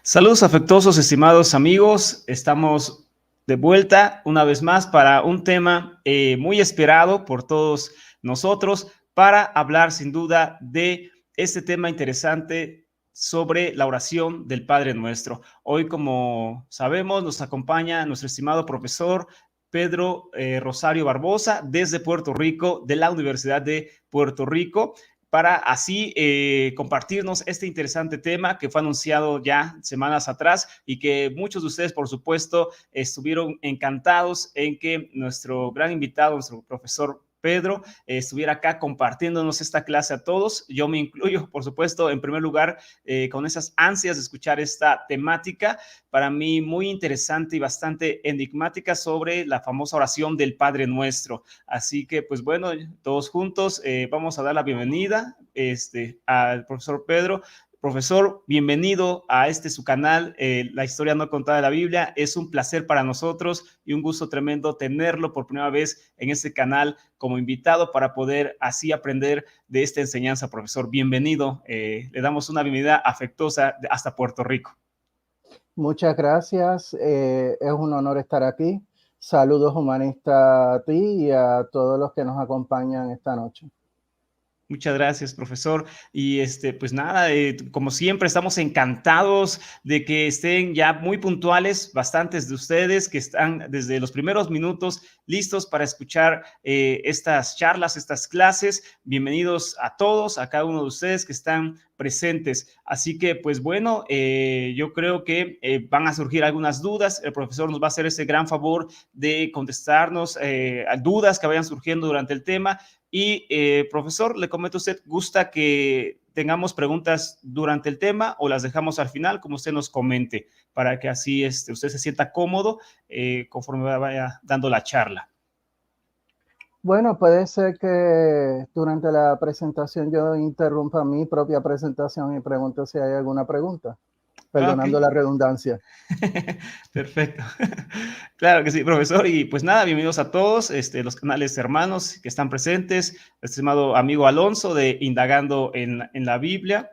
Saludos afectuosos, estimados amigos. Estamos de vuelta una vez más para un tema muy esperado por todos nosotros para hablar sin duda de este tema interesante sobre la oración del Padre Nuestro. Hoy, como sabemos, nos acompaña nuestro estimado profesor Pedro Rosario Barbosa desde Puerto Rico, de la Universidad de Puerto Rico, para así compartirnos este interesante tema que fue anunciado ya semanas atrás y que muchos de ustedes, por supuesto, estuvieron encantados en que nuestro gran invitado, nuestro profesor Pedro, estuviera acá compartiéndonos esta clase a todos. Yo me incluyo, por supuesto, en primer lugar, con esas ansias de escuchar esta temática, para mí muy interesante y bastante enigmática, sobre la famosa oración del Padre Nuestro. Así que, pues bueno, todos juntos vamos a dar la bienvenida al profesor Pedro. Profesor, bienvenido a su canal, La Historia No Contada de la Biblia. Es un placer para nosotros y un gusto tremendo tenerlo por primera vez en este canal como invitado para poder así aprender de esta enseñanza, profesor. Bienvenido. Le damos una bienvenida afectuosa hasta Puerto Rico. Muchas gracias. Es un honor estar aquí. Saludos humanistas a ti y a todos los que nos acompañan esta noche. Muchas gracias, profesor. Y pues nada, como siempre, estamos encantados de que estén ya muy puntuales, bastantes de ustedes que están desde los primeros minutos listos para escuchar estas charlas, estas clases. Bienvenidos a todos, a cada uno de ustedes que están presentes. Así que, pues bueno, yo creo que van a surgir algunas dudas. El profesor nos va a hacer ese gran favor de contestarnos a dudas que vayan surgiendo durante el tema. Y, profesor, le comento a usted, ¿gusta que tengamos preguntas durante el tema o las dejamos al final, como usted nos comente, para que así usted se sienta cómodo conforme vaya dando la charla? Bueno, puede ser que durante la presentación yo interrumpa mi propia presentación y pregunte si hay alguna pregunta, perdonando la redundancia. Perfecto. Claro que sí, profesor. Y pues nada, bienvenidos a todos los canales hermanos que están presentes. Estimado amigo Alonso de Indagando en la Biblia.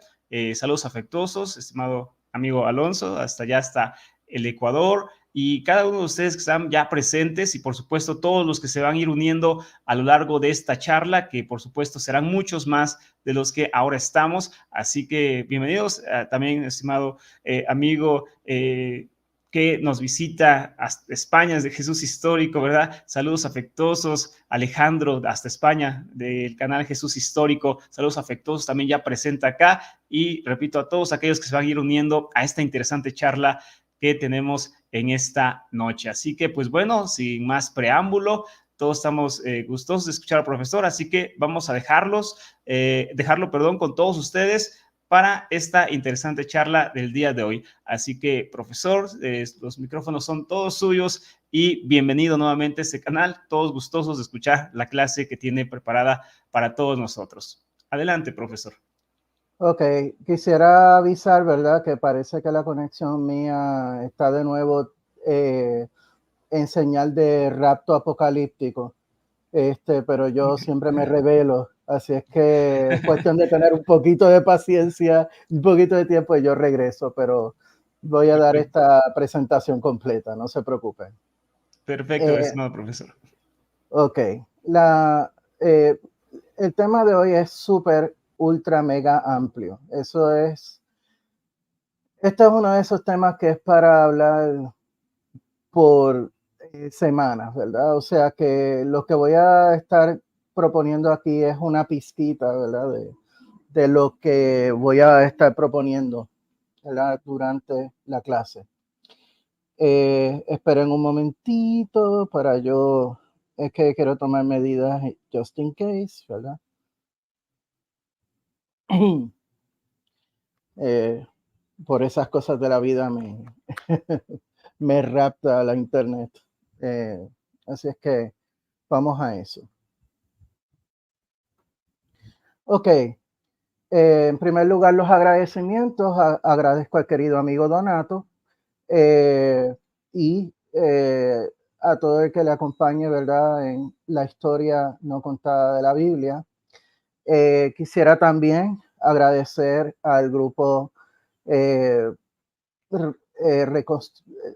Saludos afectuosos, estimado amigo Alonso. Hasta allá está el Ecuador. Y cada uno de ustedes que están ya presentes y por supuesto todos los que se van a ir uniendo a lo largo de esta charla, que por supuesto serán muchos más de los que ahora estamos. Así que bienvenidos también, estimado amigo que nos visita hasta España, desde Jesús Histórico, ¿verdad? Saludos afectuosos, Alejandro, hasta España, del canal Jesús Histórico, saludos afectuosos, también ya presente acá, y repito, a todos aquellos que se van a ir uniendo a esta interesante charla que tenemos en esta noche. Así que, pues bueno, sin más preámbulo, todos estamos gustosos de escuchar al profesor, así que vamos a dejarlo, con todos ustedes para esta interesante charla del día de hoy. Así que, profesor, los micrófonos son todos suyos y bienvenido nuevamente a este canal. Todos gustosos de escuchar la clase que tiene preparada para todos nosotros. Adelante, profesor. Ok, quisiera avisar, ¿verdad? Que parece que la conexión mía está de nuevo en señal de rapto apocalíptico. Pero yo siempre me revelo, así es que es cuestión de tener un poquito de paciencia, un poquito de tiempo y yo regreso, pero voy a dar esta presentación completa, no se preocupen. Perfecto, estimado profesor. Ok, el tema de hoy es súper, ultra, mega amplio. Este es uno de esos temas que es para hablar por semanas, ¿verdad? O sea que lo que voy a estar proponiendo aquí es una pizquita, ¿verdad? De lo que voy a estar proponiendo, ¿verdad? Durante la clase. Esperen un momentito para yo, es que quiero tomar medidas just in case, ¿verdad? Por esas cosas de la vida me rapta la internet. Así es que vamos a eso. Ok, en primer lugar los agradecimientos. Agradezco al querido amigo Donato y a todo el que le acompañe, ¿verdad? En la historia no contada de la Biblia. Quisiera también agradecer al grupo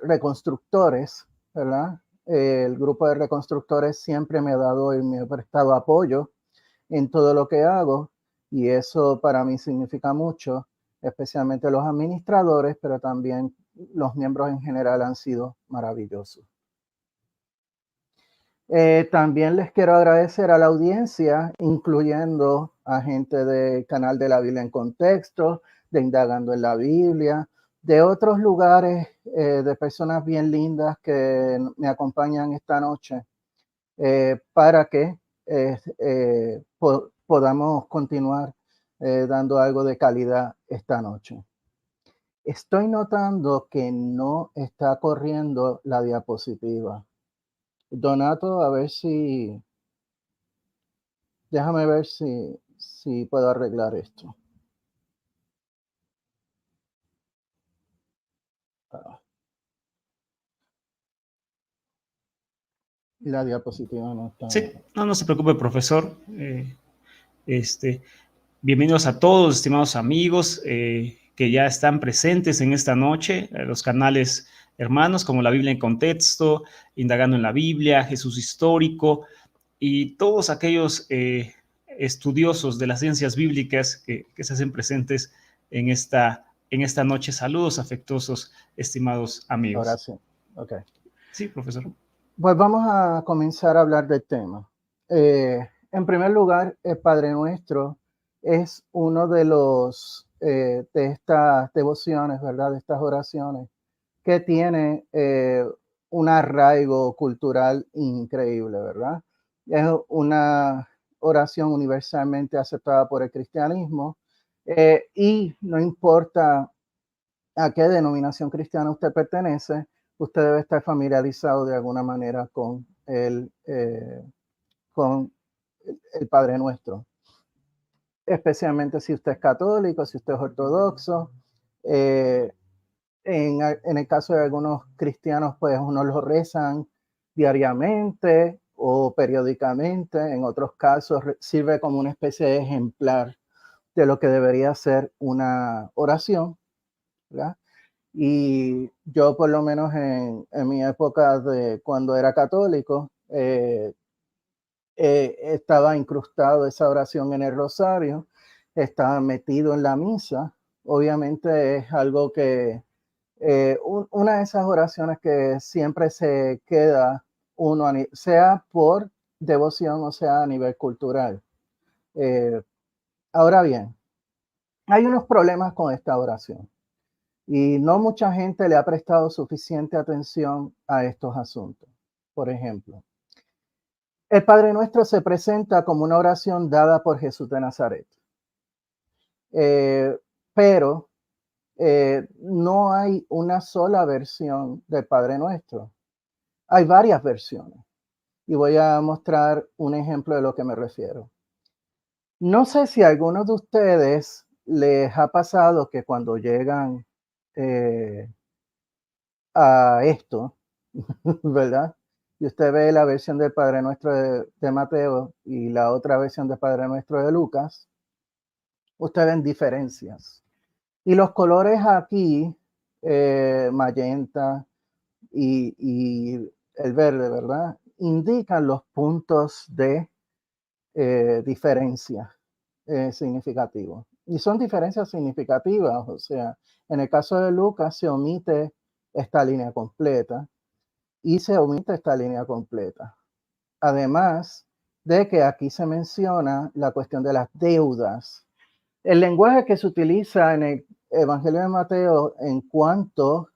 reconstructores, ¿verdad? El grupo de reconstructores siempre me ha dado y me ha prestado apoyo en todo lo que hago y eso para mí significa mucho, especialmente los administradores, pero también los miembros en general han sido maravillosos. También les quiero agradecer a la audiencia, incluyendo a gente del canal de la Biblia en Contexto, de Indagando en la Biblia, de otros lugares, de personas bien lindas que me acompañan esta noche, para que podamos continuar dando algo de calidad esta noche. Estoy notando que no está corriendo la diapositiva. Donato, a ver si, déjame ver si puedo arreglar esto. La diapositiva no está. Sí, no se preocupe, profesor. Bienvenidos a todos, estimados amigos que ya están presentes en esta noche, los canales hermanos como la Biblia en Contexto, Indagando en la Biblia, Jesús Histórico y todos aquellos estudiosos de las ciencias bíblicas que se hacen presentes en esta noche. Saludos afectuosos, estimados amigos. Ahora sí, ok. Sí, profesor. Pues vamos a comenzar a hablar del tema. En primer lugar, el Padre Nuestro es uno de los de estas devociones, ¿verdad? De estas oraciones que tiene un arraigo cultural increíble, ¿verdad? Es una oración universalmente aceptada por el cristianismo y no importa a qué denominación cristiana usted pertenece, usted debe estar familiarizado de alguna manera con el Padre Nuestro. Especialmente si usted es católico, si usted es ortodoxo. En el caso de algunos cristianos, pues unos lo rezan diariamente o periódicamente. En otros casos sirve como una especie de ejemplar de lo que debería ser una oración, ¿verdad? Y yo por lo menos en mi época de cuando era católico, estaba incrustado esa oración en el rosario, estaba metido en la misa. Obviamente es algo que, una de esas oraciones que siempre se queda uno, sea por devoción o sea a nivel cultural. Ahora bien, hay unos problemas con esta oración. Y no mucha gente le ha prestado suficiente atención a estos asuntos. Por ejemplo, el Padre Nuestro se presenta como una oración dada por Jesús de Nazaret. Pero no hay una sola versión del Padre Nuestro. Hay varias versiones. Y voy a mostrar un ejemplo de lo que me refiero. No sé si a algunos de ustedes les ha pasado que cuando llegan a esto, ¿verdad? Y usted ve la versión del Padre Nuestro de Mateo y la otra versión del Padre Nuestro de Lucas, usted ven diferencias. Y los colores aquí, magenta y el verde, ¿verdad? Indican los puntos de diferencia significativos. Y son diferencias significativas, o sea, en el caso de Lucas se omite esta línea completa y se omite esta línea completa. Además de que aquí se menciona la cuestión de las deudas. El lenguaje que se utiliza en el Evangelio de Mateo en cuanto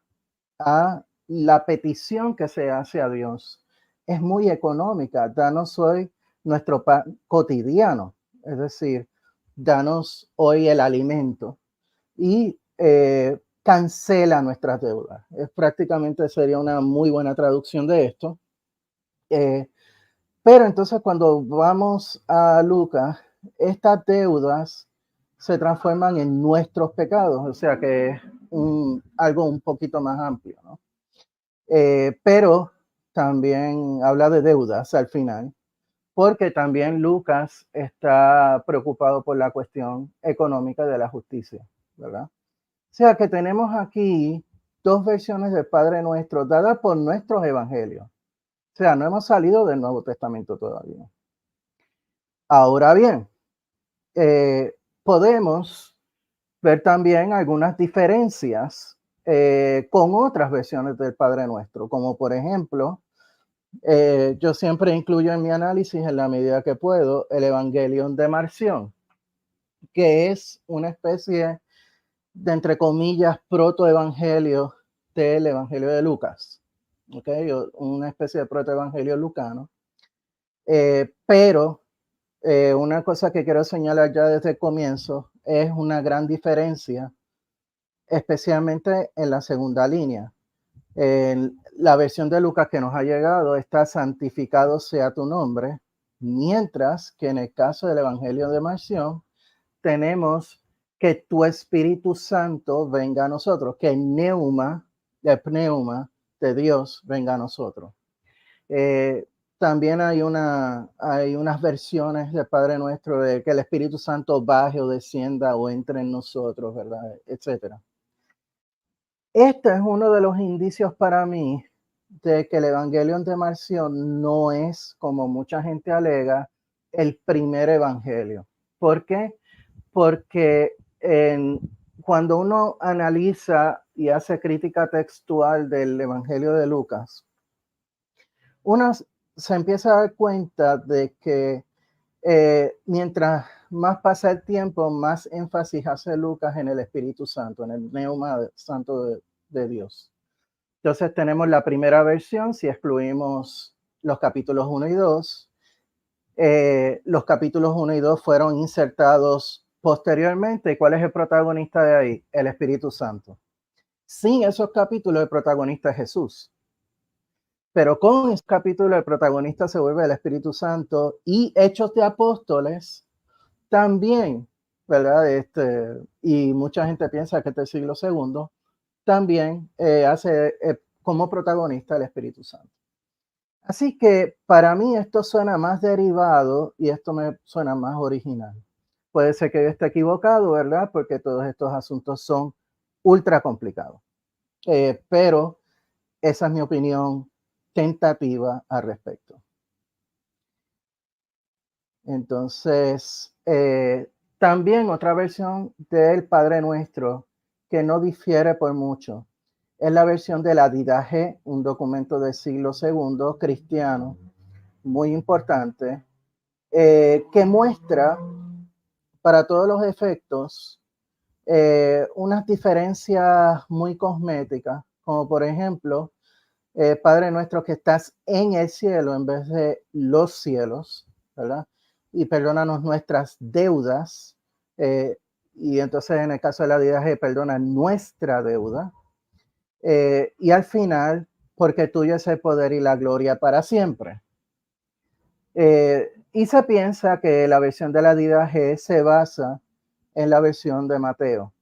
a la petición que se hace a Dios es muy económica. Danos hoy nuestro pan cotidiano, es decir, danos hoy el alimento y cancela nuestras deudas. Prácticamente sería una muy buena traducción de esto. Pero entonces cuando vamos a Lucas, estas deudas se transforman en nuestros pecados, o sea que es algo un poquito más amplio, ¿no? Pero también habla de deudas al final, porque también Lucas está preocupado por la cuestión económica de la justicia, ¿verdad? O sea que tenemos aquí dos versiones del Padre Nuestro dadas por nuestros evangelios. O sea, no hemos salido del Nuevo Testamento todavía. Ahora bien, podemos ver también algunas diferencias con otras versiones del Padre Nuestro, como por ejemplo, yo siempre incluyo en mi análisis, en la medida que puedo, el Evangelion de Marción, que es una especie de, entre comillas, protoevangelio del Evangelio de Lucas. ¿Okay? Una especie de protoevangelio lucano. Pero una cosa que quiero señalar ya desde el comienzo es una gran diferencia, especialmente en la segunda línea. En la versión de Lucas que nos ha llegado está santificado sea tu nombre, mientras que en el caso del Evangelio de Marción tenemos que tu Espíritu Santo venga a nosotros, que el pneuma de Dios venga a nosotros. También hay unas versiones del Padre Nuestro de que el Espíritu Santo baje o descienda o entre en nosotros, ¿verdad? Etcétera. Este es uno de los indicios para mí de que el Evangelio de Marción no es, como mucha gente alega, el primer evangelio. ¿Por qué? Porque cuando uno analiza y hace crítica textual del Evangelio de Lucas, uno se empieza a dar cuenta de que mientras más pasa el tiempo, más énfasis hace Lucas en el Espíritu Santo, en el pneuma santo de Dios. Entonces tenemos la primera versión, si excluimos los capítulos 1 y 2. Los capítulos 1 y 2 fueron insertados posteriormente. ¿Cuál es el protagonista de ahí? El Espíritu Santo. Sin esos capítulos, el protagonista es Jesús. Pero con ese capítulo, el protagonista se vuelve el Espíritu Santo, y Hechos de Apóstoles también, ¿verdad? Y mucha gente piensa que este es el siglo segundo, también hace como protagonista el Espíritu Santo. Así que para mí esto suena más derivado y esto me suena más original. Puede ser que yo esté equivocado, ¿verdad? Porque todos estos asuntos son ultra complicados. Pero esa es mi opinión tentativa al respecto. Entonces, también otra versión del Padre Nuestro que no difiere por mucho es la versión de la Didache, un documento del siglo II cristiano muy importante, que muestra para todos los efectos unas diferencias muy cosméticas, como por ejemplo, Padre Nuestro que estás en el cielo en vez de los cielos, ¿verdad? Y perdónanos nuestras deudas. Y entonces en el caso de la Didache, perdona nuestra deuda. Y al final, porque tuyo es el poder y la gloria para siempre. Y se piensa que la versión de la Didache se basa en la versión de Mateo.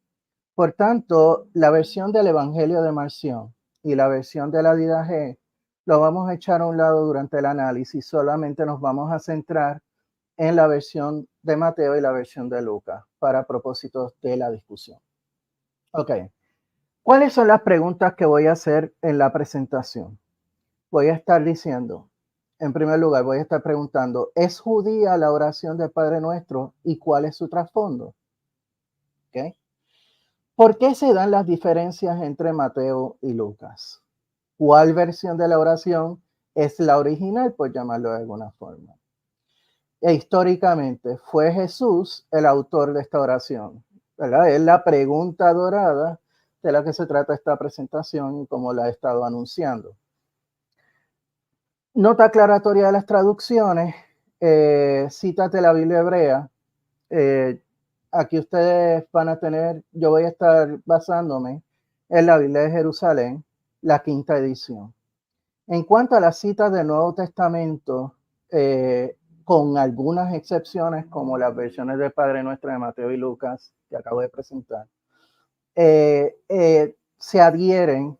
Por tanto, la versión del Evangelio de Marción y la versión de la Didache lo vamos a echar a un lado durante el análisis. Solamente nos vamos a centrar en la versión de Mateo y la versión de Lucas para propósitos de la discusión. Ok. ¿Cuáles son las preguntas que voy a hacer en la presentación? Voy a estar diciendo, en primer lugar, voy a estar preguntando, ¿es judía la oración del Padre Nuestro y cuál es su trasfondo? ¿Ok? ¿Por qué se dan las diferencias entre Mateo y Lucas? ¿Cuál versión de la oración es la original, por llamarlo de alguna forma? E históricamente, ¿fue Jesús el autor de esta oración? ¿Verdad? Es la pregunta dorada de la que se trata esta presentación y como la he estado anunciando. Nota aclaratoria de las traducciones, citas de la Biblia hebrea. Aquí ustedes van a tener, yo voy a estar basándome en la Biblia de Jerusalén, la quinta edición. En cuanto a las citas del Nuevo Testamento, con algunas excepciones, como las versiones del Padre Nuestro de Mateo y Lucas, que acabo de presentar, se adhieren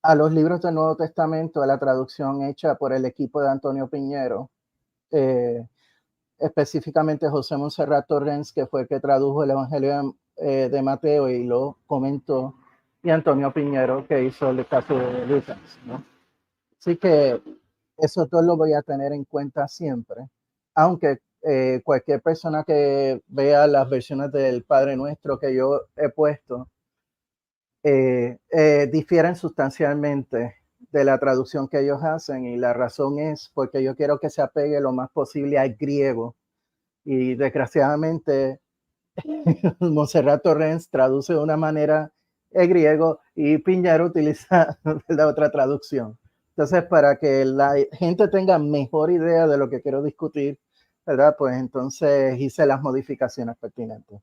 a los libros del Nuevo Testamento, a la traducción hecha por el equipo de Antonio Piñero, específicamente José Monserrat Torrens, que fue el que tradujo el Evangelio de Mateo y lo comentó, y Antonio Piñero, que hizo el caso de Lucas, ¿no? Así que eso todo lo voy a tener en cuenta siempre, aunque cualquier persona que vea las versiones del Padre Nuestro que yo he puesto, difieren sustancialmente de la traducción que ellos hacen, y la razón es porque yo quiero que se apegue lo más posible al griego, y desgraciadamente Montserrat Torrens traduce de una manera el griego y Piñero utiliza la otra traducción. Entonces, para que la gente tenga mejor idea de lo que quiero discutir, ¿verdad? Pues entonces hice las modificaciones pertinentes.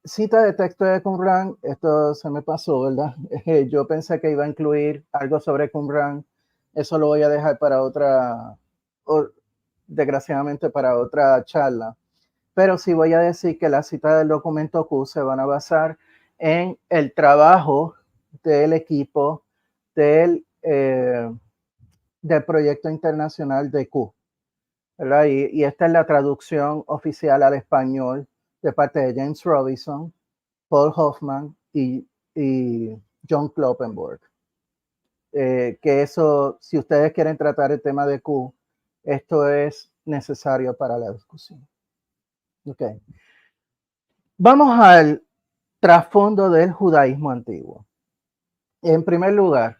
Cita de texto de Qumran, esto se me pasó, ¿verdad? Yo pensé que iba a incluir algo sobre Qumran, eso lo voy a dejar para otra, desgraciadamente para otra charla. Pero sí voy a decir que las citas del documento Q se van a basar en el trabajo del equipo del, del proyecto internacional de Q, ¿verdad? Y esta es la traducción oficial al español de parte de James Robinson, Paul Hoffman y John Kloppenborg. Que eso, si ustedes quieren tratar el tema de Q, esto es necesario para la discusión. Okay. Vamos al trasfondo del judaísmo antiguo. En primer lugar,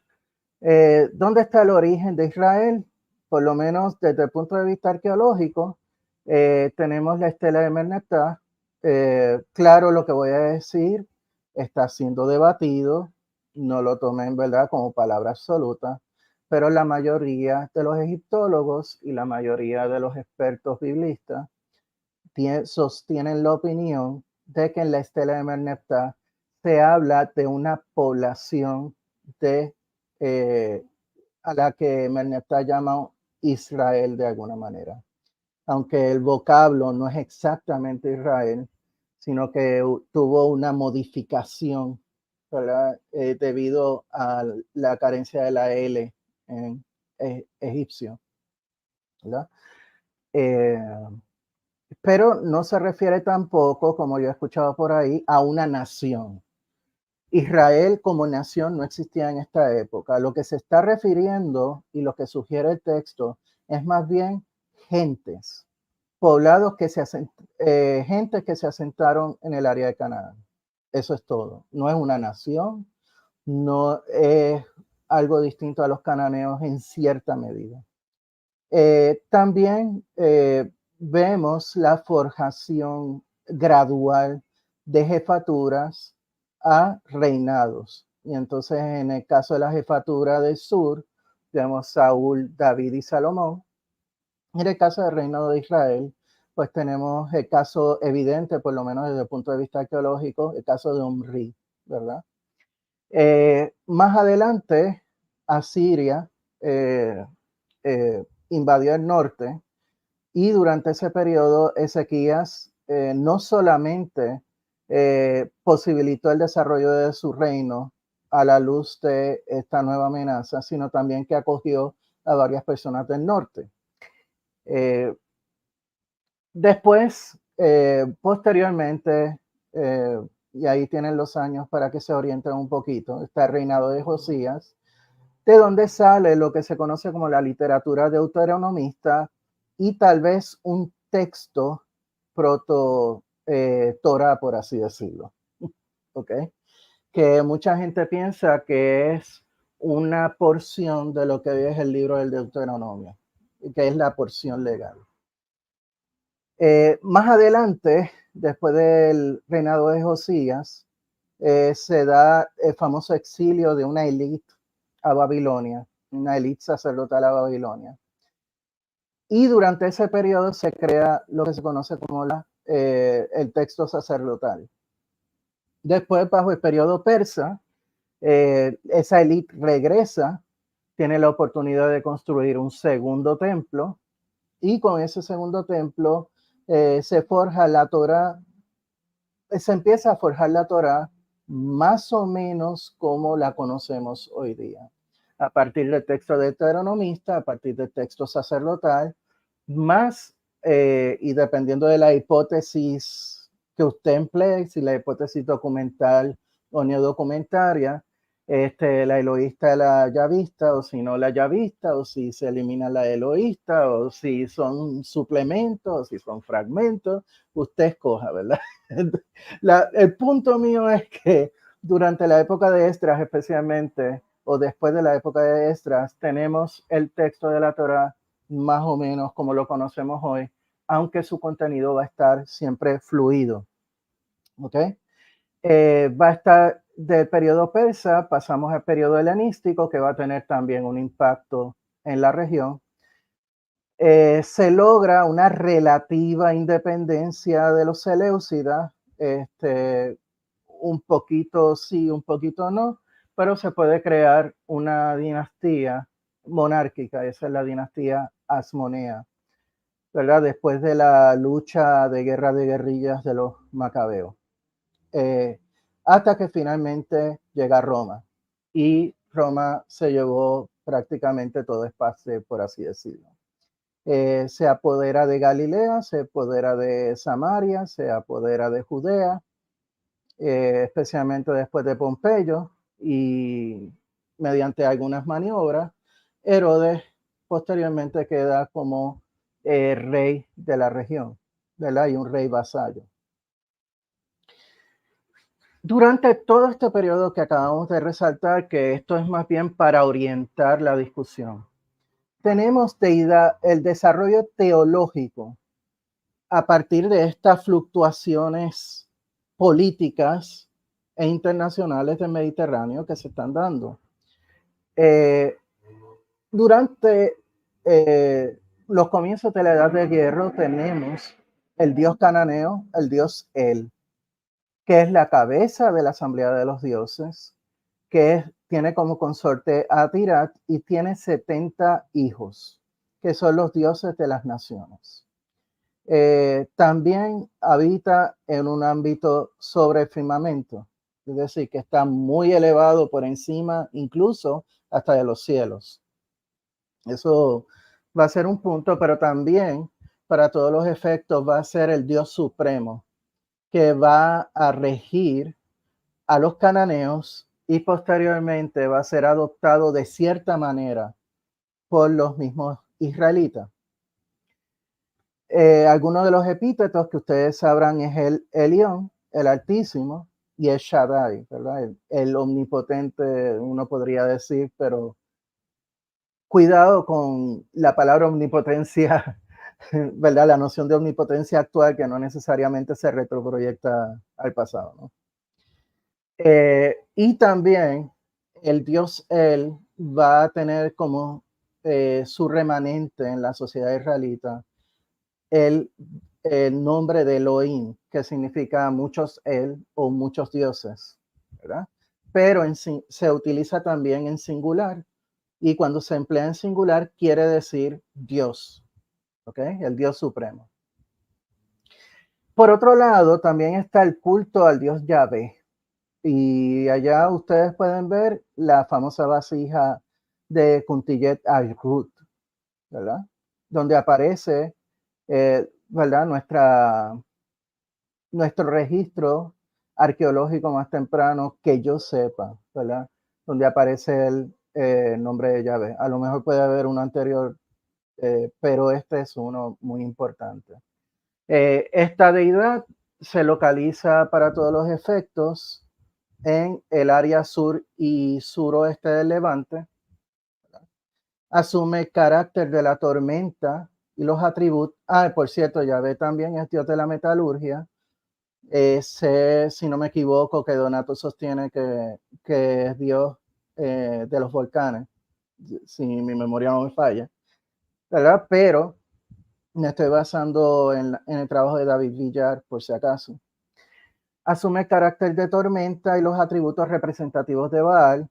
¿dónde está el origen de Israel? Por lo menos desde el punto de vista arqueológico, tenemos la estela de Merneptah. Claro, lo que voy a decir está siendo debatido, no lo tomen, ¿verdad?, como palabra absoluta, pero la mayoría de los egiptólogos y la mayoría de los expertos biblistas sostienen la opinión de que en la estela de Merneptah se habla de una población de, a la que Merneptah llama Israel de alguna manera. Aunque el vocablo no es exactamente Israel, sino que tuvo una modificación, debido a la carencia de la L en egipcio, ¿verdad? Pero no se refiere tampoco, como yo he escuchado por ahí, a una nación. Israel como nación no existía en esta época. Lo que se está refiriendo y lo que sugiere el texto es más bien gentes, poblados que gentes que se asentaron en el área de Canaán. Eso es todo. No es una nación, no es algo distinto a los cananeos en cierta medida. También vemos la forjación gradual de jefaturas a reinados. Y entonces en el caso de la jefatura del sur, vemos Saúl, David y Salomón. En el caso del reinado de Israel, pues tenemos el caso evidente, por lo menos desde el punto de vista arqueológico, el caso de Omri, ¿verdad? Más adelante, Asiria invadió el norte, y durante ese periodo Ezequías no solamente posibilitó el desarrollo de su reino a la luz de esta nueva amenaza, sino también que acogió a varias personas del norte. Después, posteriormente, y ahí tienen los años para que se orienten un poquito, está el reinado de Josías, de donde sale lo que se conoce como la literatura deuteronomista y tal vez un texto proto-Torah, por así decirlo. ¿Ok? Que mucha gente piensa que es una porción de lo que hoy es el libro del Deuteronomio, que es la porción legal. Más adelante, después del reinado de Josías, se da el famoso exilio de una élite a Babilonia, una élite sacerdotal a Babilonia. Y durante ese periodo se crea lo que se conoce como el texto sacerdotal. Después, bajo el periodo persa, esa élite regresa, tiene la oportunidad de construir un segundo templo, y con ese segundo templo se forja la Torá, se empieza a forjar la Torá más o menos como la conocemos hoy día, a partir del texto deuteronomista, a partir del texto sacerdotal, más, y dependiendo de la hipótesis que usted emplee, si la hipótesis documental o neodocumentaria, la eloísta, la yavista, o si no la yavista, o si se elimina la eloísta, o si son suplementos, o si son fragmentos, usted escoja, ¿verdad? El punto mío es que durante la época de Esdras especialmente, o después de la época de Esdras, tenemos el texto de la Torá más o menos como lo conocemos hoy, aunque su contenido va a estar siempre fluido. ¿Ok? Va a estar del periodo persa, pasamos al periodo helenístico, que va a tener también un impacto en la región. Se logra una relativa independencia de los seleucidas, un poquito sí, un poquito no, pero se puede crear una dinastía monárquica, esa es la dinastía Asmonea, ¿verdad? Después de la lucha de guerra de guerrillas de los macabeos. Hasta que finalmente llega Roma y Roma se llevó prácticamente todo espacio, por así decirlo. Se apodera de Galilea, se apodera de Samaria, se apodera de Judea, especialmente después de Pompeyo, y mediante algunas maniobras, Herodes posteriormente queda como rey de la región, ¿verdad? Y un rey vasallo. Durante todo este periodo que acabamos de resaltar, que esto es más bien para orientar la discusión, tenemos el desarrollo teológico a partir de estas fluctuaciones políticas e internacionales del Mediterráneo que se están dando. Durante los comienzos de la Edad de Hierro tenemos el dios cananeo, el dios El, que es la cabeza de la Asamblea de los Dioses, tiene como consorte a Tirat y tiene 70 hijos, que son los dioses de las naciones. También habita en un ámbito sobre el firmamento, es decir, que está muy elevado por encima, incluso hasta de los cielos. Eso va a ser un punto, pero también para todos los efectos va a ser el Dios supremo, que va a regir a los cananeos y posteriormente va a ser adoptado de cierta manera por los mismos israelitas. Algunos de los epítetos que ustedes sabrán es el Elión, el Altísimo, y el Shaddai, ¿verdad? El omnipotente, uno podría decir, pero cuidado con la palabra omnipotencia, ¿verdad? La noción de omnipotencia actual que no necesariamente se retroproyecta al pasado, ¿no? Y también el Dios Él va a tener como su remanente en la sociedad israelita el nombre de Elohim, que significa muchos Él o muchos dioses, ¿verdad? Pero se utiliza también en singular y cuando se emplea en singular quiere decir Dios, ¿ok? El Dios supremo. Por otro lado, también está el culto al Dios Yahvé. Y allá ustedes pueden ver la famosa vasija de Kuntillet Ajrut, ¿verdad? Donde aparece, ¿verdad? Nuestro registro arqueológico más temprano que yo sepa, ¿verdad? Donde aparece el nombre de Yahvé. A lo mejor puede haber uno anterior, pero este es uno muy importante. Esta deidad se localiza para todos los efectos en el área sur y suroeste del Levante. Asume el carácter de la tormenta y los atributos. Por cierto, Yahvé también es dios de la metalurgia. Si no me equivoco, que Donato sostiene que es dios de los volcanes, si mi memoria no me falla, ¿verdad? Pero me estoy basando en el trabajo de David Villar, por si acaso. Asume el carácter de tormenta y los atributos representativos de Baal.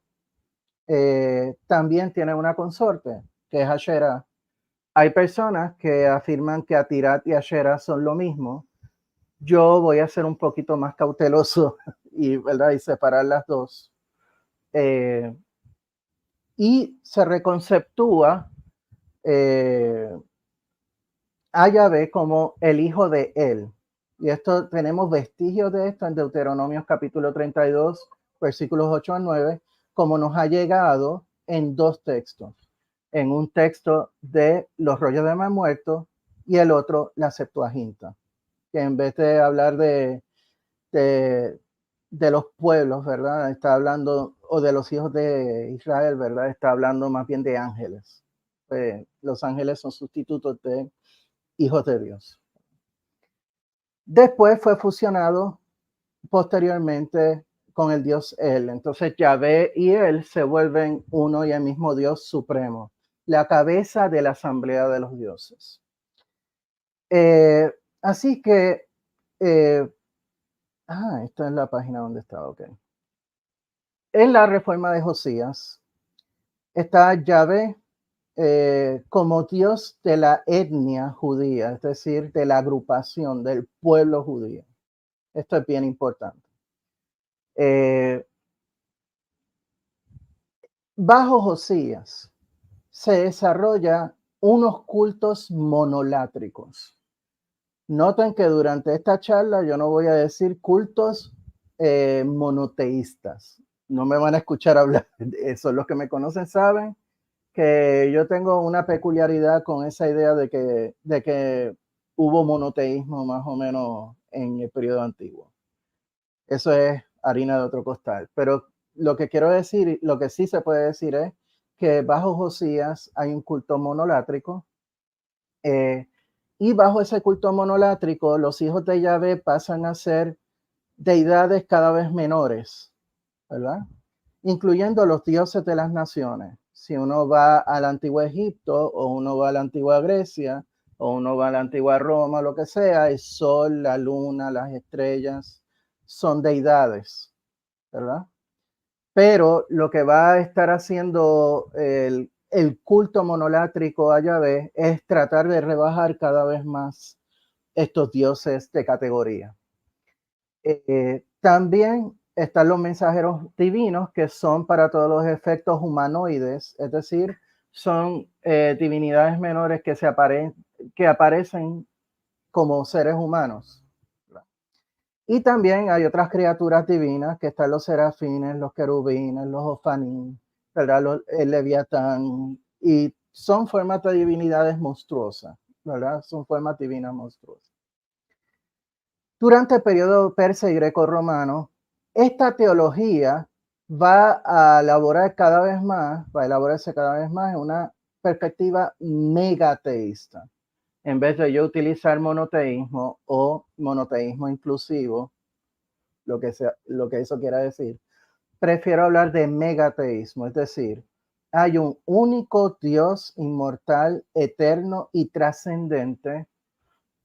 También tiene una consorte, que es Asherah. Hay personas que afirman que Atirat y Asherah son lo mismo. Yo voy a ser un poquito más cauteloso ¿verdad? Y separar las dos. Y se reconceptúa a Yahvé como el hijo de él. Y esto tenemos vestigios de esto en Deuteronomio capítulo 32, versículos 8 a 9, como nos ha llegado en dos textos. En un texto de los rollos de Mar Muerto y el otro, la Septuaginta, que en vez de hablar de los pueblos, ¿verdad? Está hablando, o de los hijos de Israel, ¿verdad? Está hablando más bien de ángeles. Los ángeles son sustitutos de hijos de Dios. Después fue fusionado posteriormente con el Dios él. Entonces Yahvé y él se vuelven uno y el mismo Dios supremo, la cabeza de la asamblea de los dioses. Así que, esta es la página donde estaba, ok. En la reforma de Josías está Yahvé como Dios de la etnia judía, es decir, de la agrupación del pueblo judío. Esto es bien importante. Bajo Josías se desarrolla unos cultos monolátricos. Noten que durante esta charla yo no voy a decir cultos monoteístas. No me van a escuchar hablar de eso. Los que me conocen saben que yo tengo una peculiaridad con esa idea de que hubo monoteísmo más o menos en el periodo antiguo. Eso es harina de otro costal. Pero lo que quiero decir, lo que sí se puede decir es que bajo Josías hay un culto monolátrico, y bajo ese culto monolátrico los hijos de Yahvé pasan a ser deidades cada vez menores, ¿verdad? Incluyendo los dioses de las naciones. Si uno va al antiguo Egipto, o uno va a la antigua Grecia, o uno va a la antigua Roma, lo que sea, el sol, la luna, las estrellas, son deidades, ¿verdad? Pero lo que va a estar haciendo el culto monolátrico a Yahvé es tratar de rebajar cada vez más estos dioses de categoría. También están los mensajeros divinos, que son para todos los efectos humanoides, es decir, son divinidades menores que aparecen como seres humanos. Y también hay otras criaturas divinas, que están los serafines, los querubines, los ofanín, ¿verdad? El leviatán, y son formas de divinidades monstruosas, ¿verdad? Son formas divinas monstruosas. Durante el periodo persa y greco-romano, esta teología va a elaborarse cada vez más en una perspectiva megateísta. En vez de yo utilizar monoteísmo o monoteísmo inclusivo, lo que eso quiera decir, prefiero hablar de megateísmo, es decir, hay un único Dios inmortal, eterno y trascendente,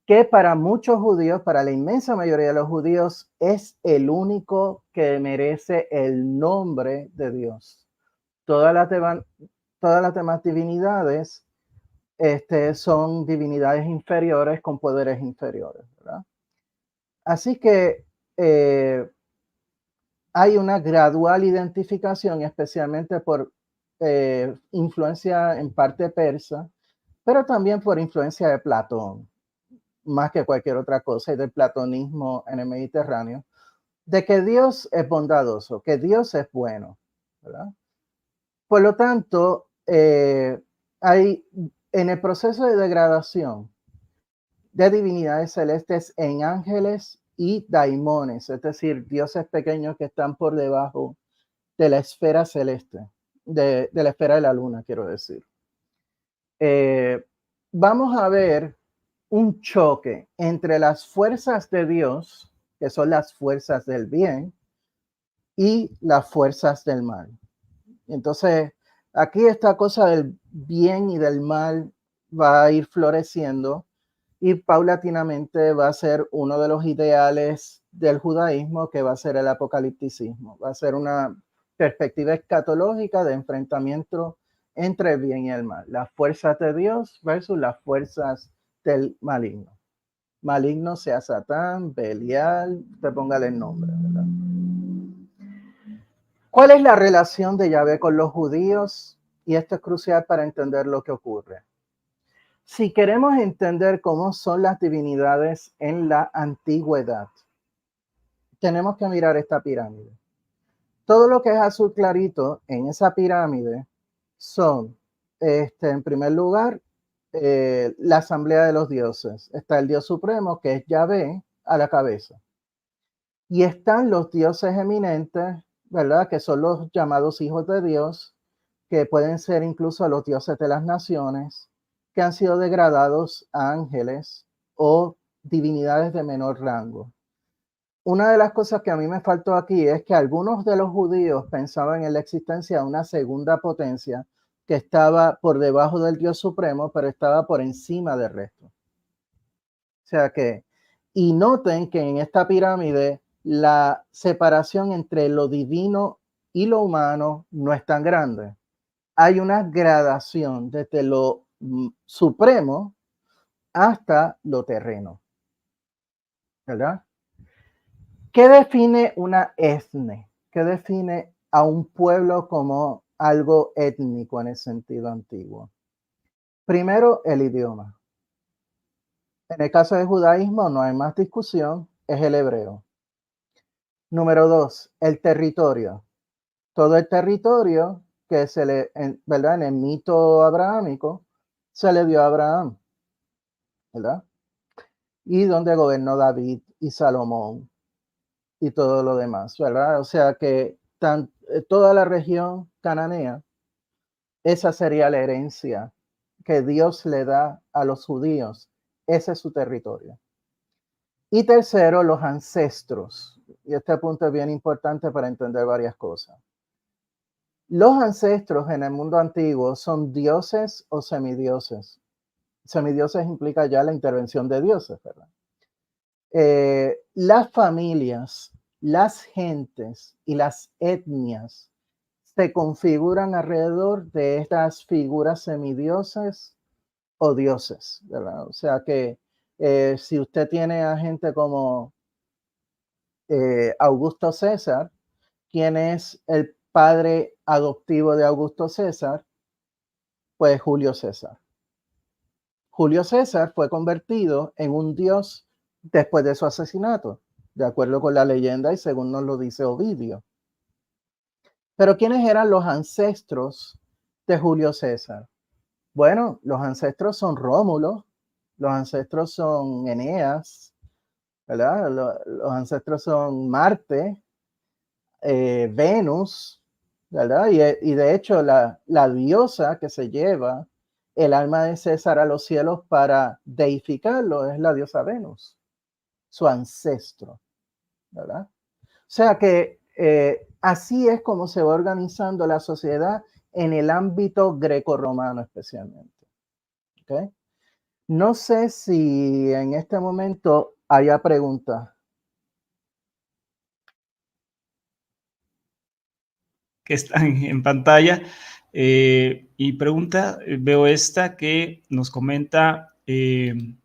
que para muchos judíos, para la inmensa mayoría de los judíos, es el único que merece el nombre de Dios. Todas las demás divinidades son divinidades inferiores con poderes inferiores, ¿verdad? Así que hay una gradual identificación, especialmente por influencia en parte persa, pero también por influencia de Platón, más que cualquier otra cosa, y del platonismo en el Mediterráneo, de que Dios es bondadoso, que Dios es bueno, ¿verdad? Por lo tanto, hay en el proceso de degradación de divinidades celestes en ángeles y daimones, es decir, dioses pequeños que están por debajo de la esfera celeste, de la esfera de la luna, quiero decir. Vamos a ver un choque entre las fuerzas de Dios, que son las fuerzas del bien, y las fuerzas del mal. Entonces, aquí esta cosa del bien y del mal va a ir floreciendo, y paulatinamente va a ser uno de los ideales del judaísmo, que va a ser el apocalipticismo. Va a ser una perspectiva escatológica de enfrentamiento entre el bien y el mal. Las fuerzas de Dios versus las fuerzas del maligno. Maligno sea Satán, Belial, te póngale el nombre, ¿verdad? ¿Cuál es la relación de Yahvé con los judíos? Y esto es crucial para entender lo que ocurre. Si queremos entender cómo son las divinidades en la antigüedad, tenemos que mirar esta pirámide. Todo lo que es azul clarito en esa pirámide son, en primer lugar, la asamblea de los dioses. Está el dios supremo, que es Yahvé, a la cabeza. Y están los dioses eminentes, ¿verdad? Que son los llamados hijos de Dios, que pueden ser incluso los dioses de las naciones, que han sido degradados a ángeles o divinidades de menor rango. Una de las cosas que a mí me faltó aquí es que algunos de los judíos pensaban en la existencia de una segunda potencia que estaba por debajo del Dios Supremo, pero estaba por encima del resto. O sea que, y noten que en esta pirámide la separación entre lo divino y lo humano no es tan grande. Hay una gradación desde lo supremo hasta lo terreno, ¿verdad? ¿Qué define una etnia? ¿Qué define a un pueblo como algo étnico en el sentido antiguo? Primero, el idioma. En el caso del judaísmo no hay más discusión, es el hebreo. Número 2, el territorio. Todo el territorio que se le, ¿verdad? En el mito abrahámico, se le dio a Abraham, ¿verdad? Y donde gobernó David y Salomón y todo lo demás, ¿verdad? O sea que toda la región cananea, esa sería la herencia que Dios le da a los judíos. Ese es su territorio. Y tercero, los ancestros. Y este punto es bien importante para entender varias cosas. Los ancestros en el mundo antiguo son dioses o semidioses. Semidioses implica ya la intervención de dioses, ¿verdad? Las familias, las gentes y las etnias se configuran alrededor de estas figuras semidioses o dioses, ¿verdad? O sea que si usted tiene a gente como Augusto César, ¿quién es el padre adoptivo de Augusto César? Pues Julio César. Julio César fue convertido en un dios después de su asesinato, de acuerdo con la leyenda y según nos lo dice Ovidio. Pero ¿quiénes eran los ancestros de Julio César? Bueno, los ancestros son Rómulo, los ancestros son Eneas, ¿verdad? Los ancestros son Marte, Venus, ¿verdad? Y de hecho la diosa que se lleva el alma de César a los cielos para deificarlo es la diosa Venus, su ancestro, ¿verdad? O sea que así es como se va organizando la sociedad en el ámbito grecorromano especialmente. ¿Okay? No sé si en este momento haya preguntas. Que están en pantalla. Y pregunta, veo esta que nos comenta, perdón,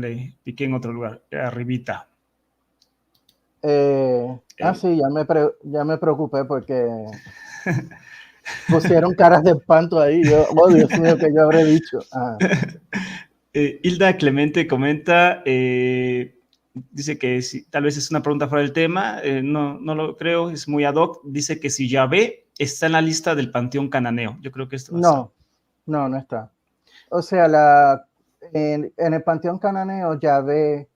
le piqué en otro lugar, arribita. Sí, ya me preocupé porque pusieron caras de espanto ahí. Yo, oh, Dios mío, que yo habré dicho. Hilda Clemente comenta, dice que si, tal vez es una pregunta fuera del tema, no lo creo, es muy ad hoc. Dice que si Yahvé está en la lista del panteón cananeo. Yo creo que esto no está. O sea, en el panteón cananeo Yahvé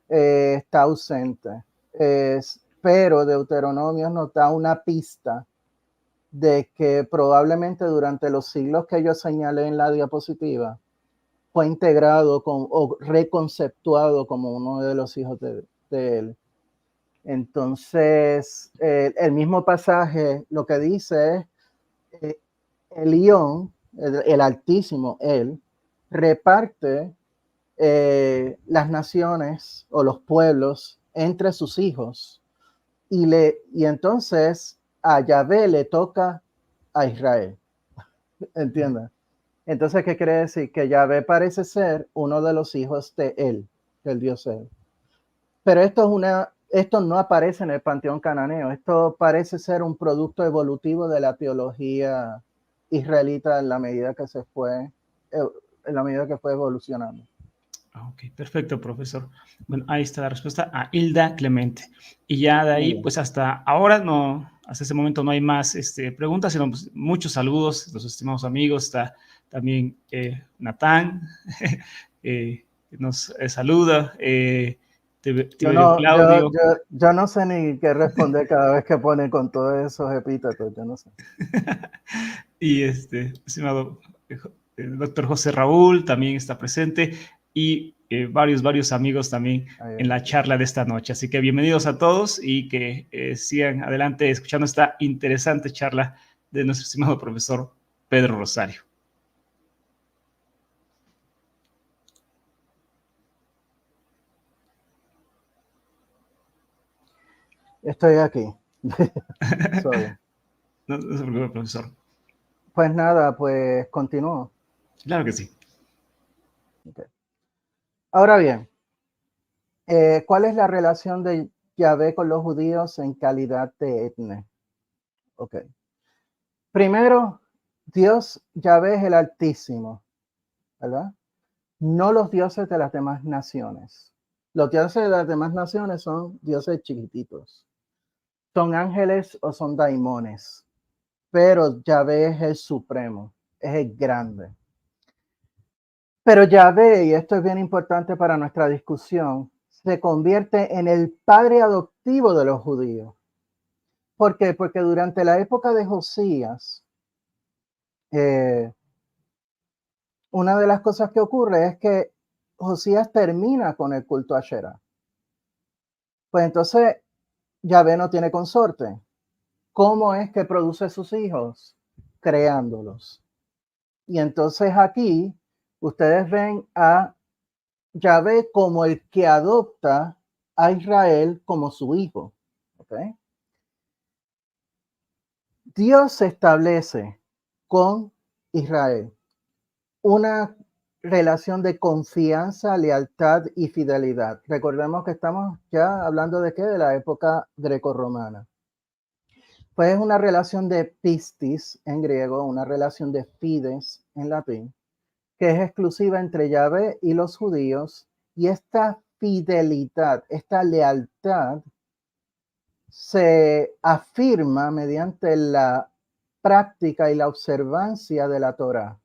está ausente. Pero Deuteronomio nos da una pista de que probablemente durante los siglos que yo señalé en la diapositiva fue integrado o reconceptuado como uno de los hijos de él. Entonces, el mismo pasaje lo que dice es, Elión, el Altísimo, él, reparte las naciones o los pueblos entre sus hijos y entonces a Yahvé le toca a Israel. ¿Entiendes? Entonces, ¿qué quiere decir? Que Yahvé parece ser uno de los hijos de él, del Dios él. Pero esto no aparece en el panteón cananeo. Esto parece ser un producto evolutivo de la teología israelita en la medida que se fue en la medida que fue evolucionando. Ok, perfecto, profesor. Bueno, ahí está la respuesta a Hilda Clemente. Y ya de ahí, pues hasta ahora no, hasta ese momento no hay más preguntas, sino pues, muchos saludos, los estimados amigos. Está también Natán, nos saluda. Claudio. Yo no sé ni qué responder cada vez que ponen con todos esos epítetos, yo no sé. Y estimado el doctor José Raúl también está presente y varios amigos también en la charla de esta noche. Así que bienvenidos a todos y que sigan adelante escuchando esta interesante charla de nuestro estimado profesor Pedro Rosario. Estoy aquí. Sorry. No se preocupe, profesor. Pues nada, pues continúo. Claro que sí. Okay. Ahora bien, ¿cuál es la relación de Yahvé con los judíos en calidad de etne? Ok. Primero, Dios Yahvé es el Altísimo, ¿verdad? No los dioses de las demás naciones. Los dioses de las demás naciones son dioses chiquititos. Son ángeles o son daimones. Pero Yahvé es el supremo, es el grande. Pero Yahvé, y esto es bien importante para nuestra discusión, se convierte en el padre adoptivo de los judíos. ¿Por qué? Porque durante la época de Josías, una de las cosas que ocurre es que Josías termina con el culto a Asherah. Pues entonces Yahvé no tiene consorte. ¿Cómo es que produce sus hijos? Creándolos. Y entonces aquí ustedes ven a Yahvé como el que adopta a Israel como su hijo. ¿Okay? Dios establece con Israel una relación de confianza, lealtad y fidelidad. Recordemos que estamos ya hablando de qué, de la época grecorromana. Pues es una relación de pistis en griego, una relación de fides en latín, que es exclusiva entre Yahvé y los judíos, y esta fidelidad, esta lealtad se afirma mediante la práctica y la observancia de la Torá.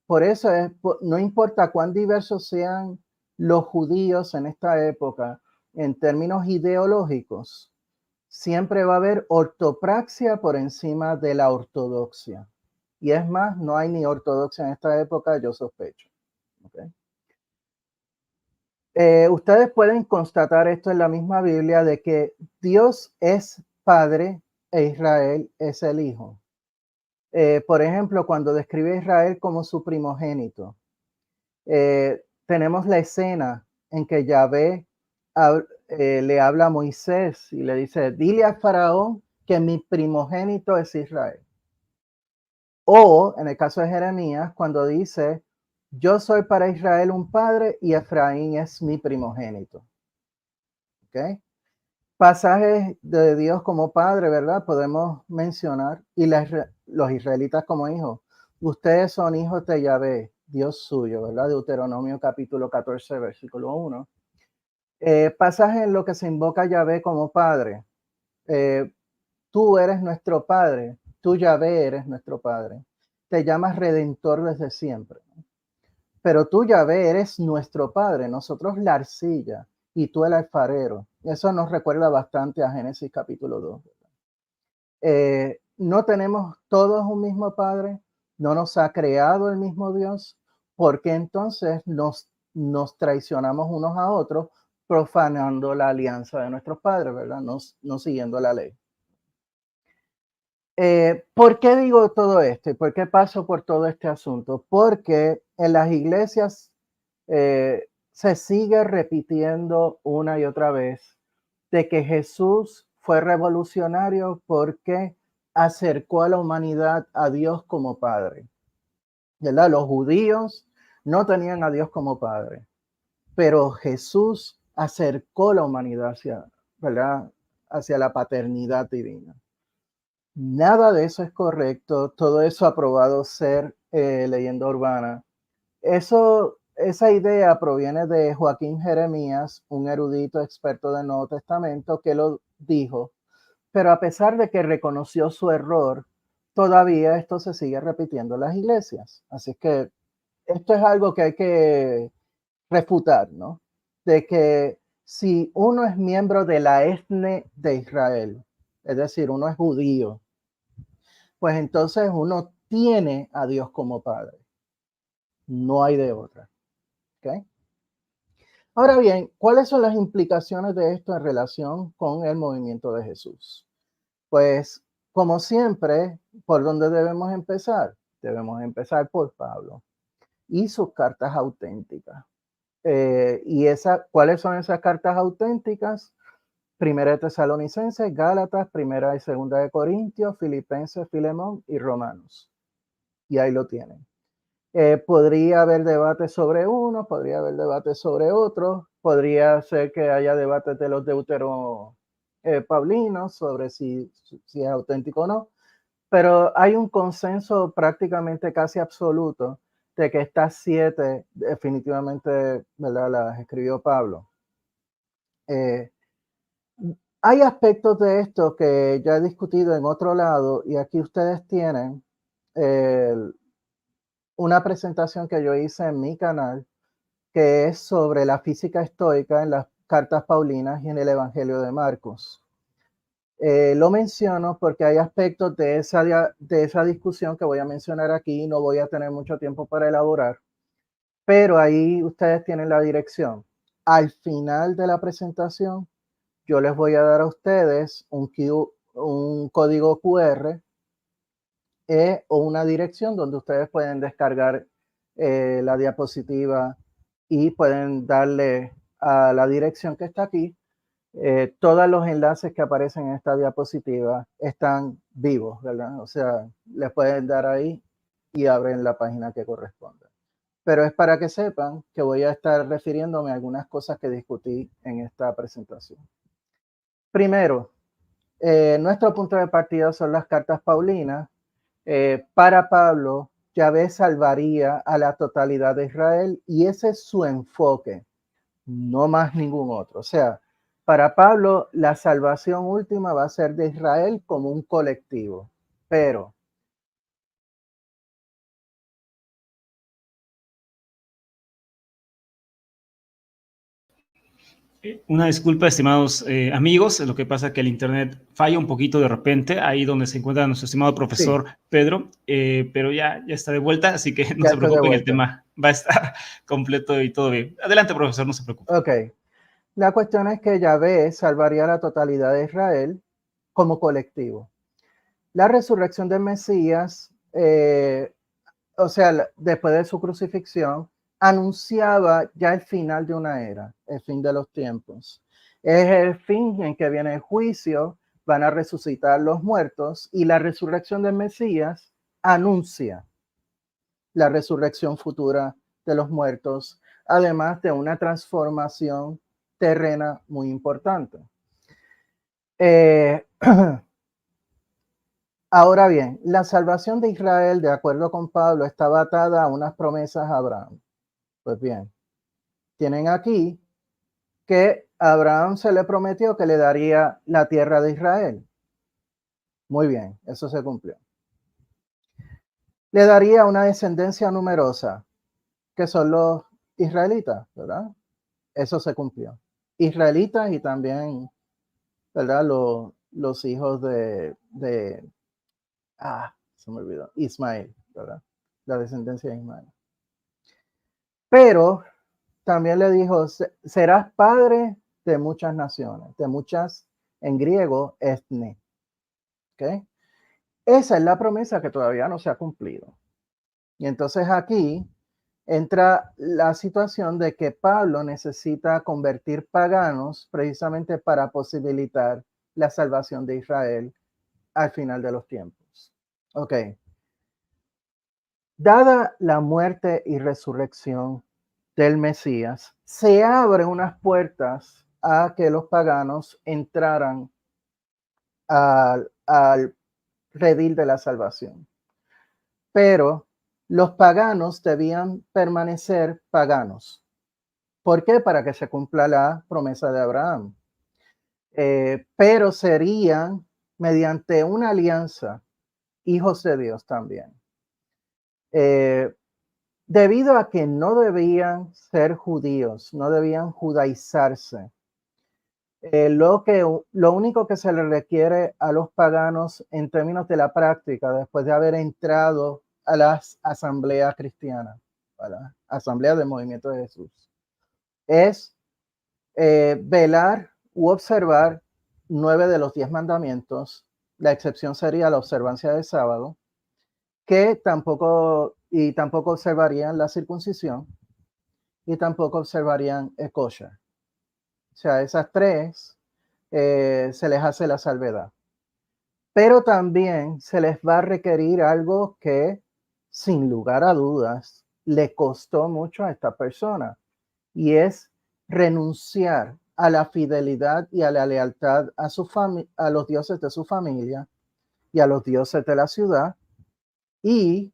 Por eso no importa cuán diversos sean los judíos en esta época en términos ideológicos, siempre va a haber ortopraxia por encima de la ortodoxia. Y es más, no hay ni ortodoxia en esta época, yo sospecho. ¿Okay? Ustedes pueden constatar esto en la misma Biblia de que Dios es Padre e Israel es el Hijo. Por ejemplo, cuando describe a Israel como su primogénito, tenemos la escena en que Yahvé le habla a Moisés y le dice, dile a Faraón que mi primogénito es Israel. O en el caso de Jeremías, cuando dice, yo soy para Israel un padre y Efraín es mi primogénito. ¿Okay? Pasajes de Dios como padre, ¿verdad? Podemos mencionar, y los israelitas como hijos. Ustedes son hijos de Yahvé, Dios suyo, ¿verdad? Deuteronomio capítulo 14, versículo 1. Pasaje en lo que se invoca a Yahvé como padre. Tú eres nuestro padre, tú Yahvé eres nuestro padre. Te llamas redentor desde siempre. Pero tú Yahvé eres nuestro padre, nosotros la arcilla y tú el alfarero. Eso nos recuerda bastante a Génesis capítulo 2. No tenemos todos un mismo padre, no nos ha creado el mismo Dios, porque entonces nos traicionamos unos a otros, profanando la alianza de nuestros padres, ¿verdad? No siguiendo la ley. ¿Por qué digo todo esto? ¿Por qué paso por todo este asunto? Porque en las iglesias se sigue repitiendo una y otra vez de que Jesús fue revolucionario porque acercó a la humanidad a Dios como Padre. ¿Verdad? Los judíos no tenían a Dios como Padre, pero Jesús acercó la humanidad hacia, ¿verdad? Hacia la paternidad divina. Nada de eso es correcto, todo eso ha probado ser leyenda urbana. Esa idea proviene de Joaquín Jeremías, un erudito experto del Nuevo Testamento, que lo dijo, pero a pesar de que reconoció su error, todavía esto se sigue repitiendo en las iglesias. Así que esto es algo que hay que refutar, ¿no? De que si uno es miembro de la etnia de Israel, es decir, uno es judío, pues entonces uno tiene a Dios como Padre. No hay de otra. ¿Okay? Ahora bien, ¿cuáles son las implicaciones de esto en relación con el movimiento de Jesús? Pues, como siempre, ¿por dónde debemos empezar? Debemos empezar por Pablo y sus cartas auténticas. ¿Cuáles son esas cartas auténticas? Primera de Tesalonicenses, Gálatas, Primera y Segunda de Corintios, Filipenses, Filemón y Romanos. Y ahí lo tienen. Podría haber debates sobre uno, podría haber debates sobre otro, podría ser que haya debates de los paulinos sobre si es auténtico o no, pero hay un consenso prácticamente casi absoluto de que estas 7 definitivamente, ¿verdad?, las escribió Pablo. Hay aspectos de esto que ya he discutido en otro lado y aquí ustedes tienen una presentación que yo hice en mi canal que es sobre la física estoica en las cartas paulinas y en el Evangelio de Marcos. Lo menciono porque hay aspectos de esa discusión que voy a mencionar aquí y no voy a tener mucho tiempo para elaborar, pero ahí ustedes tienen la dirección. Al final de la presentación, yo les voy a dar a ustedes un código QR o una dirección donde ustedes pueden descargar la diapositiva y pueden darle a la dirección que está aquí. Todos los enlaces que aparecen en esta diapositiva están vivos, ¿verdad? O sea, les pueden dar ahí y abren la página que corresponde. Pero es para que sepan que voy a estar refiriéndome a algunas cosas que discutí en esta presentación. Primero, nuestro punto de partida son las cartas paulinas. Para Pablo, Yahvé salvaría a la totalidad de Israel y ese es su enfoque, no más ningún otro. O sea, para Pablo, la salvación última va a ser de Israel como un colectivo, pero Una disculpa, estimados amigos, lo que pasa es que el internet falla un poquito de repente, ahí donde se encuentra nuestro estimado profesor sí, Pedro, pero ya está de vuelta, así que no ya se estoy de preocupen, el vuelta. tema va a estar completo y todo bien. Adelante, profesor, no se preocupe. Ok, la cuestión es que Yahvé salvaría a la totalidad de Israel como colectivo. La resurrección del Mesías, o sea, después de su crucifixión, anunciaba ya el final de una era, el fin de los tiempos. Es el fin en que viene el juicio, van a resucitar los muertos y la resurrección del Mesías anuncia la resurrección futura de los muertos, además de una transformación terrena muy importante. Eh, Ahora bien, la salvación de Israel, de acuerdo con Pablo, estaba atada a unas promesas a Abraham. Pues bien, tienen aquí que a Abraham se le prometió que le daría la tierra de Israel. Muy bien, eso se cumplió. Le daría una descendencia numerosa, que son los israelitas, ¿verdad? Eso se cumplió. Israelitas y también, ¿verdad? Los hijos se me olvidó, Ismael, ¿verdad? La descendencia de Ismael. Pero también le dijo, serás padre de muchas naciones, de muchas, en griego, etne. ¿Okay? Esa es la promesa que todavía no se ha cumplido. Y entonces aquí entra la situación de que Pablo necesita convertir paganos precisamente para posibilitar la salvación de Israel al final de los tiempos. Ok. Dada la muerte y resurrección del Mesías, se abren unas puertas a que los paganos entraran al redil de la salvación. Pero los paganos debían permanecer paganos. ¿Por qué? Para que se cumpla la promesa de Abraham. Pero serían, mediante una alianza, hijos de Dios también. Debido a que no debían ser judíos, no debían judaizarse. Lo único que se le requiere a los paganos en términos de la práctica, después de haber entrado a las asambleas cristianas, a la asamblea del movimiento de Jesús, es velar u observar 9 de los 10 mandamientos. La excepción sería la observancia del sábado, que tampoco observarían la circuncisión y tampoco observarían el kosher. O sea, esas 3 se les hace la salvedad. Pero también se les va a requerir algo que, sin lugar a dudas, le costó mucho a esta persona, y es renunciar a la fidelidad y a la lealtad a los dioses de su familia y a los dioses de la ciudad, y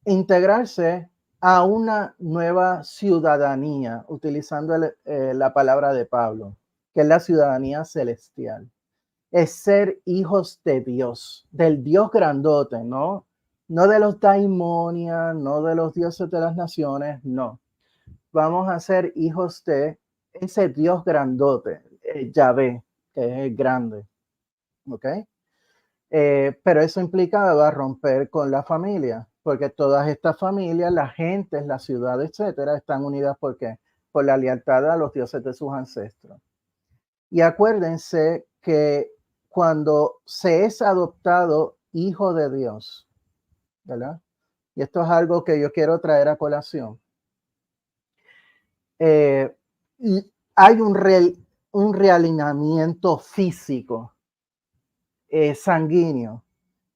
integrarse a una nueva ciudadanía, utilizando la palabra de Pablo, que es la ciudadanía celestial. Es ser hijos de Dios, del Dios grandote, ¿no? No de los daimonia, no de los dioses de las naciones, no. Vamos a ser hijos de ese Dios grandote, Yahvé, que es el grande, ¿ok? Pero eso implicaba romper con la familia, porque todas estas familias, las gentes, las ciudades, etcétera, están unidas ¿por qué? Por la lealtad a los dioses de sus ancestros. Y acuérdense que cuando se es adoptado hijo de Dios, ¿verdad? Y esto es algo que yo quiero traer a colación. Y hay un realineamiento físico, sanguíneo,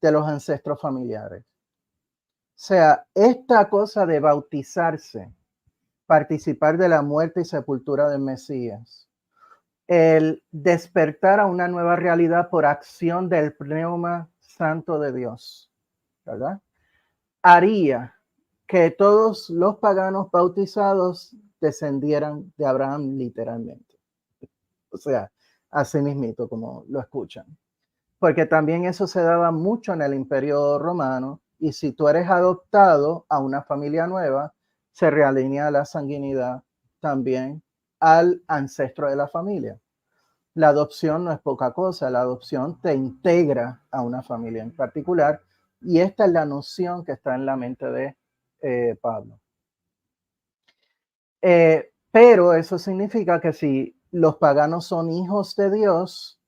de los ancestros familiares. O sea, esta cosa de bautizarse, participar de la muerte y sepultura del Mesías, el despertar a una nueva realidad por acción del pneuma santo de Dios, ¿verdad? Haría que todos los paganos bautizados descendieran de Abraham literalmente. O sea, así mismito como lo escuchan. Porque también eso se daba mucho en el Imperio Romano, y si tú eres adoptado a una familia nueva, se realinea la sanguinidad también al ancestro de la familia. La adopción no es poca cosa, la adopción te integra a una familia en particular, y esta es la noción que está en la mente de Pablo. Pero eso significa que si los paganos son hijos de Dios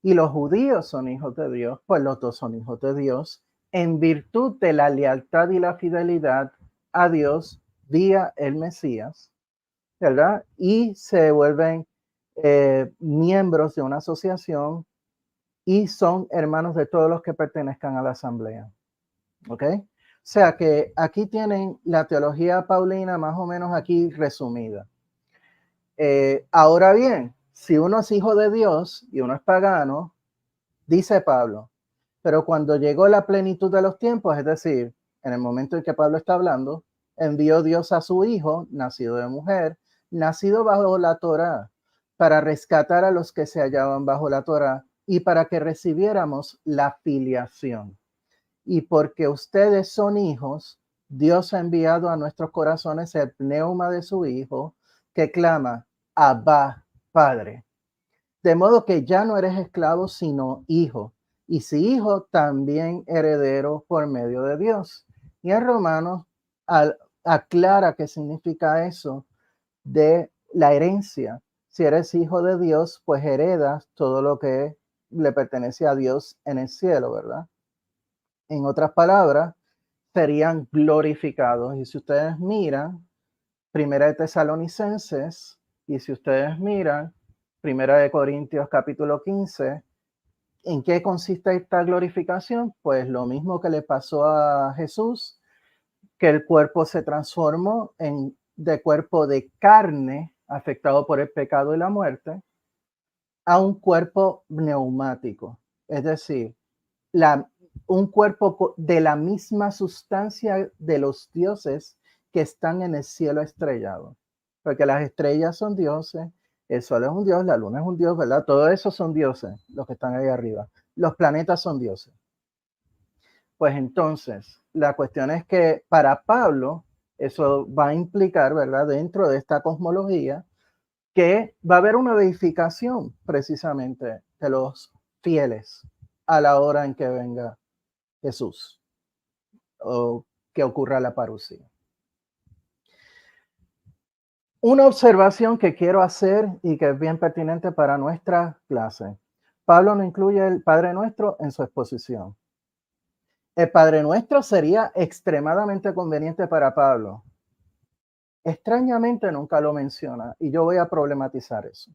y los judíos son hijos de Dios, pues los dos son hijos de Dios en virtud de la lealtad y la fidelidad a Dios vía el Mesías, ¿verdad? Y se vuelven miembros de una asociación y son hermanos de todos los que pertenezcan a la asamblea. ¿Ok? O sea que aquí tienen la teología paulina más o menos aquí resumida. Ahora bien, si uno es hijo de Dios y uno es pagano, dice Pablo, pero cuando llegó la plenitud de los tiempos, es decir, en el momento en que Pablo está hablando, envió Dios a su hijo, nacido de mujer, nacido bajo la Torá, para rescatar a los que se hallaban bajo la Torá y para que recibiéramos la filiación. Y porque ustedes son hijos, Dios ha enviado a nuestros corazones el pneuma de su Hijo, que clama, Abba, Padre. De modo que ya no eres esclavo, sino hijo. Y si hijo, también heredero por medio de Dios. Y en Romanos aclara qué significa eso de la herencia. Si eres hijo de Dios, pues heredas todo lo que le pertenece a Dios en el cielo, ¿verdad? En otras palabras, serían glorificados. Y si ustedes miran, Primera de Tesalonicenses, y si ustedes miran, Primera de Corintios capítulo 15, ¿en qué consiste esta glorificación? Pues lo mismo que le pasó a Jesús, que el cuerpo se transformó de cuerpo de carne, afectado por el pecado y la muerte, a un cuerpo neumático. Es decir, un cuerpo de la misma sustancia de los dioses que están en el cielo estrellado. Porque las estrellas son dioses, el sol es un dios, la luna es un dios, ¿verdad? Todo eso son dioses, los que están ahí arriba. Los planetas son dioses. Pues entonces, la cuestión es que para Pablo, eso va a implicar, ¿verdad? Dentro de esta cosmología, que va a haber una edificación precisamente de los fieles a la hora en que venga Jesús o que ocurra la parucía. Una observación que quiero hacer y que es bien pertinente para nuestra clase. Pablo no incluye el Padre Nuestro en su exposición. El Padre Nuestro sería extremadamente conveniente para Pablo. Extrañamente nunca lo menciona y yo voy a problematizar eso.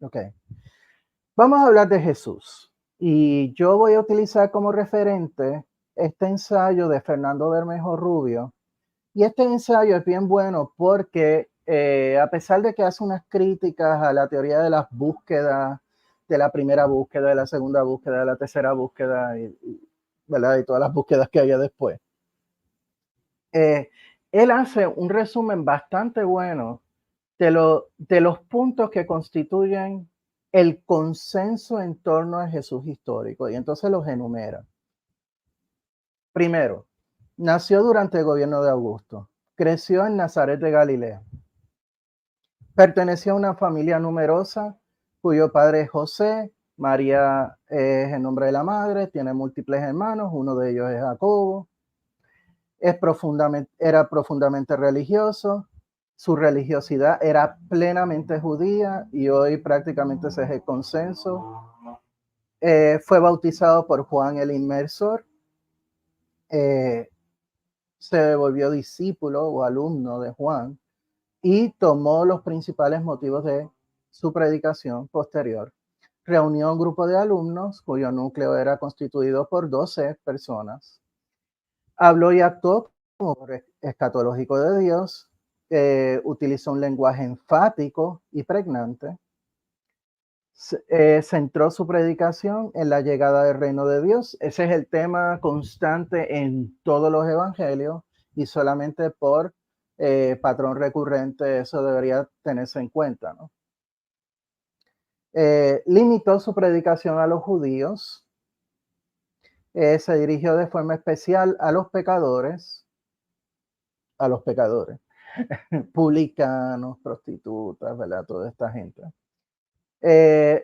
Ok. Vamos a hablar de Jesús y yo voy a utilizar como referente este ensayo de Fernando Bermejo Rubio. Y este ensayo es bien bueno porque a pesar de que hace unas críticas a la teoría de las búsquedas, de la primera búsqueda, de la segunda búsqueda, de la tercera búsqueda, ¿verdad? Y todas las búsquedas que haya después, él hace un resumen bastante bueno de los puntos que constituyen el consenso en torno a Jesús histórico, y entonces los enumera. Primero, nació durante el gobierno de Augusto, creció en Nazaret de Galilea, perteneció a una familia numerosa cuyo padre es José, María es el nombre de la madre, tiene múltiples hermanos, uno de ellos es Jacobo, era profundamente religioso, su religiosidad era plenamente judía y hoy prácticamente ese es el consenso. Fue bautizado por Juan el Inmersor, se volvió discípulo o alumno de Juan y tomó los principales motivos de su predicación posterior. Reunió un grupo de alumnos cuyo núcleo era constituido por 12 personas. Habló y actuó como escatológico de Dios, utilizó un lenguaje enfático y pregnante, centró su predicación en la llegada del reino de Dios. Ese es el tema constante en todos los evangelios y solamente por patrón recurrente eso debería tenerse en cuenta, ¿no? Limitó su predicación a los judíos, se dirigió de forma especial a los pecadores, publicanos, prostitutas, ¿verdad? Toda esta gente.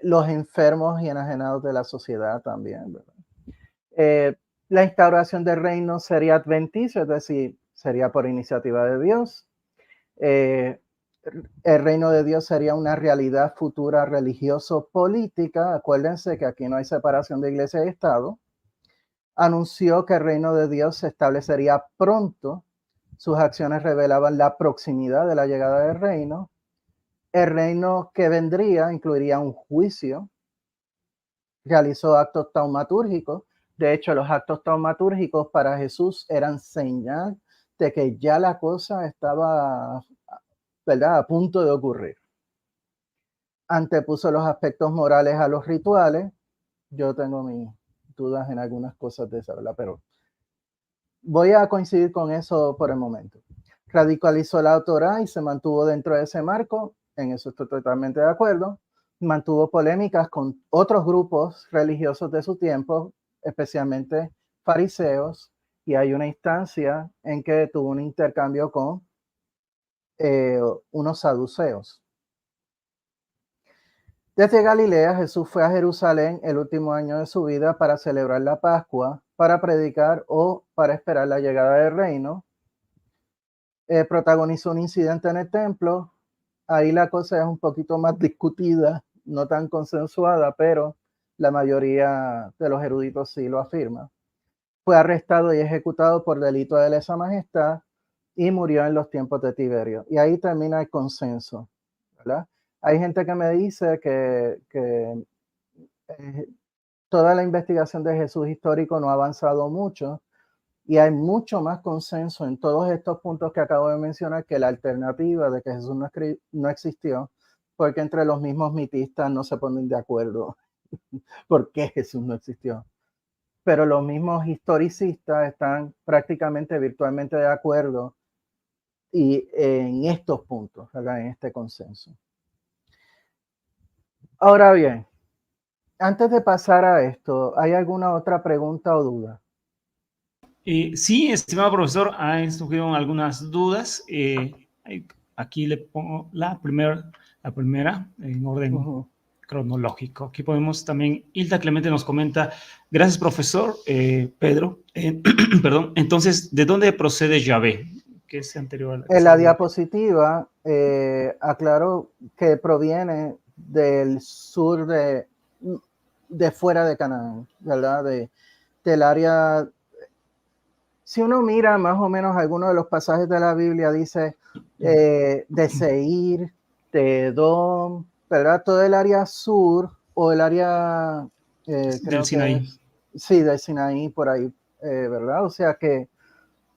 Los enfermos y enajenados de la sociedad también, ¿verdad? La instauración del reino sería adventicio, es decir, sería por iniciativa de Dios. El reino de Dios sería una realidad futura religioso-política. Acuérdense que aquí no hay separación de iglesia y Estado. Anunció que el reino de Dios se establecería pronto. Sus acciones revelaban la proximidad de la llegada del reino. El reino que vendría incluiría un juicio. Realizó actos taumatúrgicos. De hecho, los actos taumatúrgicos para Jesús eran señal de que ya la cosa estaba, ¿verdad?, a punto de ocurrir. Antepuso los aspectos morales a los rituales. Yo tengo mis dudas en algunas cosas de esa, ¿verdad? Pero voy a coincidir con eso por el momento. Radicalizó la Torá y se mantuvo dentro de ese marco. En eso estoy totalmente de acuerdo. Mantuvo polémicas con otros grupos religiosos de su tiempo, especialmente fariseos, y hay una instancia en que tuvo un intercambio con unos saduceos. Desde Galilea, Jesús fue a Jerusalén el último año de su vida para celebrar la Pascua, para predicar o para esperar la llegada del reino. Protagonizó un incidente en el templo. Ahí la cosa es un poquito más discutida, no tan consensuada, pero la mayoría de los eruditos sí lo afirma. Fue arrestado y ejecutado por delito de lesa majestad y murió en los tiempos de Tiberio. Y ahí termina el consenso, ¿verdad? Hay gente que me dice que toda la investigación de Jesús histórico no ha avanzado mucho y hay mucho más consenso en todos estos puntos que acabo de mencionar que la alternativa de que Jesús no existió, porque entre los mismos mitistas no se ponen de acuerdo por qué Jesús no existió. pero los mismos historicistas están prácticamente virtualmente de acuerdo y en estos puntos, ¿verdad? En este consenso. Ahora bien, antes de pasar a esto, ¿hay alguna otra pregunta o duda? Sí, estimado profesor, han surgido algunas dudas. Aquí le pongo la primera en orden cronológico. Aquí podemos también, Hilda Clemente nos comenta, gracias profesor, Pedro. Perdón, entonces, ¿de dónde procede Yahvé? Que es anterior a la que En la estamos viendo. diapositiva aclaro que proviene del sur de fuera de Canaán, ¿verdad? Del área. Si uno mira más o menos algunos de los pasajes de la Biblia, dice de Seir, de Edom, ¿verdad? Todo el área sur o el área, creo que Sinaí. es, sí, del Sinaí, por ahí, ¿verdad? O sea que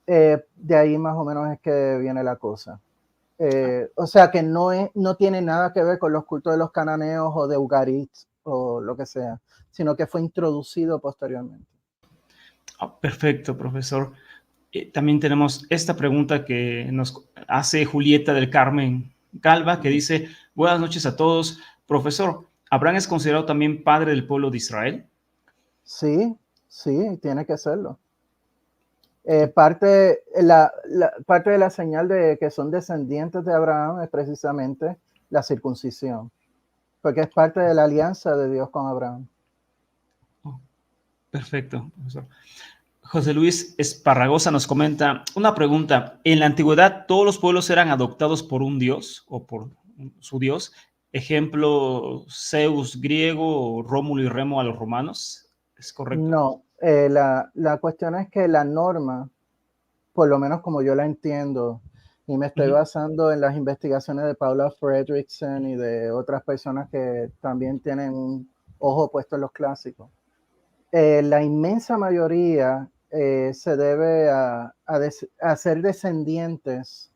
de ahí más o menos es que viene la cosa. O sea que no tiene nada que ver con los cultos de los cananeos o de Ugarit o lo que sea, sino que fue introducido posteriormente. Perfecto, profesor. También tenemos esta pregunta que nos hace Julieta del Carmen Calva, que dice, buenas noches a todos. Profesor, ¿Abraham es considerado también padre del pueblo de Israel? Sí, sí, tiene que serlo. Parte de la señal de que son descendientes de Abraham es precisamente la circuncisión, porque es parte de la alianza de Dios con Abraham. Oh, perfecto, profesor. José Luis Esparragosa nos comenta una pregunta. ¿En la antigüedad todos los pueblos eran adoptados por un dios o por su dios? Ejemplo, Zeus griego o Rómulo y Remo a los romanos. ¿Es correcto? No, la cuestión es que la norma, por lo menos como yo la entiendo, y me estoy basando en las investigaciones de Paula Fredrickson y de otras personas que también tienen un ojo puesto en los clásicos. La inmensa mayoría se debe a ser descendientes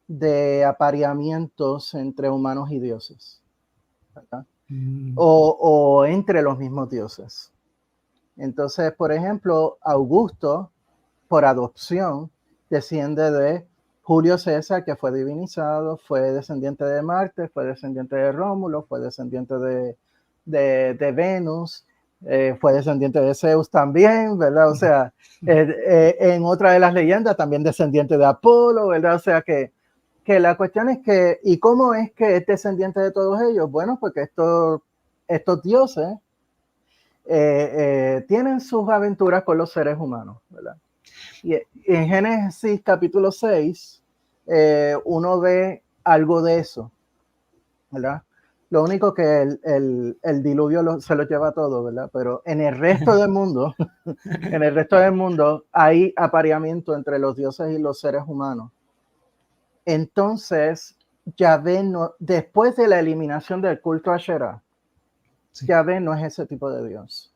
de apareamientos entre humanos y dioses, ¿verdad? O entre los mismos dioses. Entonces, por ejemplo, Augusto, por adopción, desciende de Julio César, que fue divinizado, fue descendiente de Marte, fue descendiente de Rómulo, fue descendiente de Venus, fue descendiente de Zeus también, ¿verdad? O sea, en otra de las leyendas también descendiente de Apolo, ¿verdad? O sea que la cuestión es que, ¿y cómo es que es descendiente de todos ellos? Bueno, porque estos dioses tienen sus aventuras con los seres humanos, ¿verdad? Y en Génesis capítulo 6, uno ve algo de eso, ¿verdad? Lo único que el diluvio se lo lleva todo, ¿verdad? Pero en el resto del mundo, en el resto del mundo hay apareamiento entre los dioses y los seres humanos. Entonces, Yahvé no, después de la eliminación del culto a Asherah, sí, Yahvé no es ese tipo de Dios.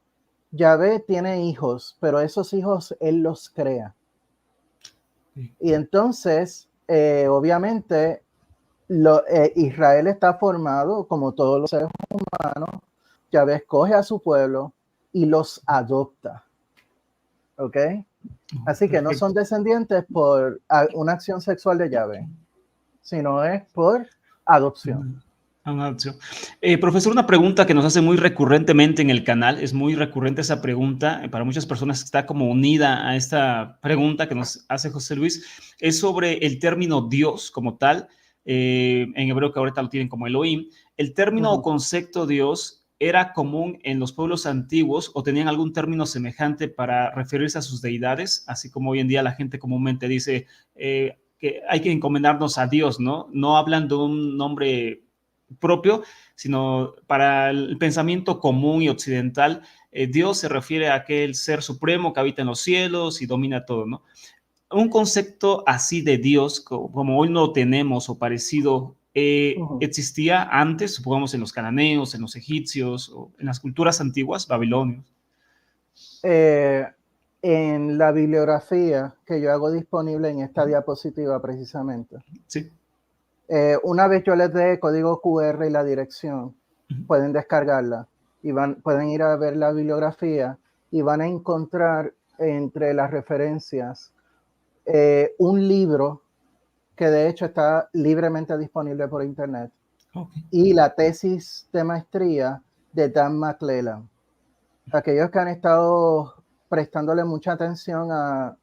Yahvé tiene hijos, pero esos hijos él los crea. Sí. Y entonces, obviamente, Israel está formado como todos los seres humanos. Yahvé escoge a su pueblo y los adopta. ¿Ok? Así que no son descendientes por una acción sexual de Yahvé, sino es por adopción. Profesor, una pregunta que nos hace muy recurrentemente en el canal, es muy recurrente esa pregunta, para muchas personas está como unida a esta pregunta que nos hace José Luis, es sobre el término Dios como tal, en hebreo que ahorita lo tienen como Elohim. ¿El término o concepto Dios era común en los pueblos antiguos o tenían algún término semejante para referirse a sus deidades? Así como hoy en día la gente comúnmente dice que hay que encomendarnos a Dios, ¿no? No hablan de un nombre propio, sino para el pensamiento común y occidental, Dios se refiere a aquel ser supremo que habita en los cielos y domina todo, ¿no? Un concepto así de Dios, como hoy no tenemos o parecido, existía antes, supongamos en los cananeos, en los egipcios, o en las culturas antiguas, babilonios. En la bibliografía que yo hago disponible en esta diapositiva precisamente. Sí. Una vez yo les dé código QR y la dirección, pueden descargarla y pueden ir a ver la bibliografía y van a encontrar entre las referencias un libro que de hecho está libremente disponible por internet, y la tesis de maestría de Dan McClelland. Aquellos que han estado prestándole mucha atención a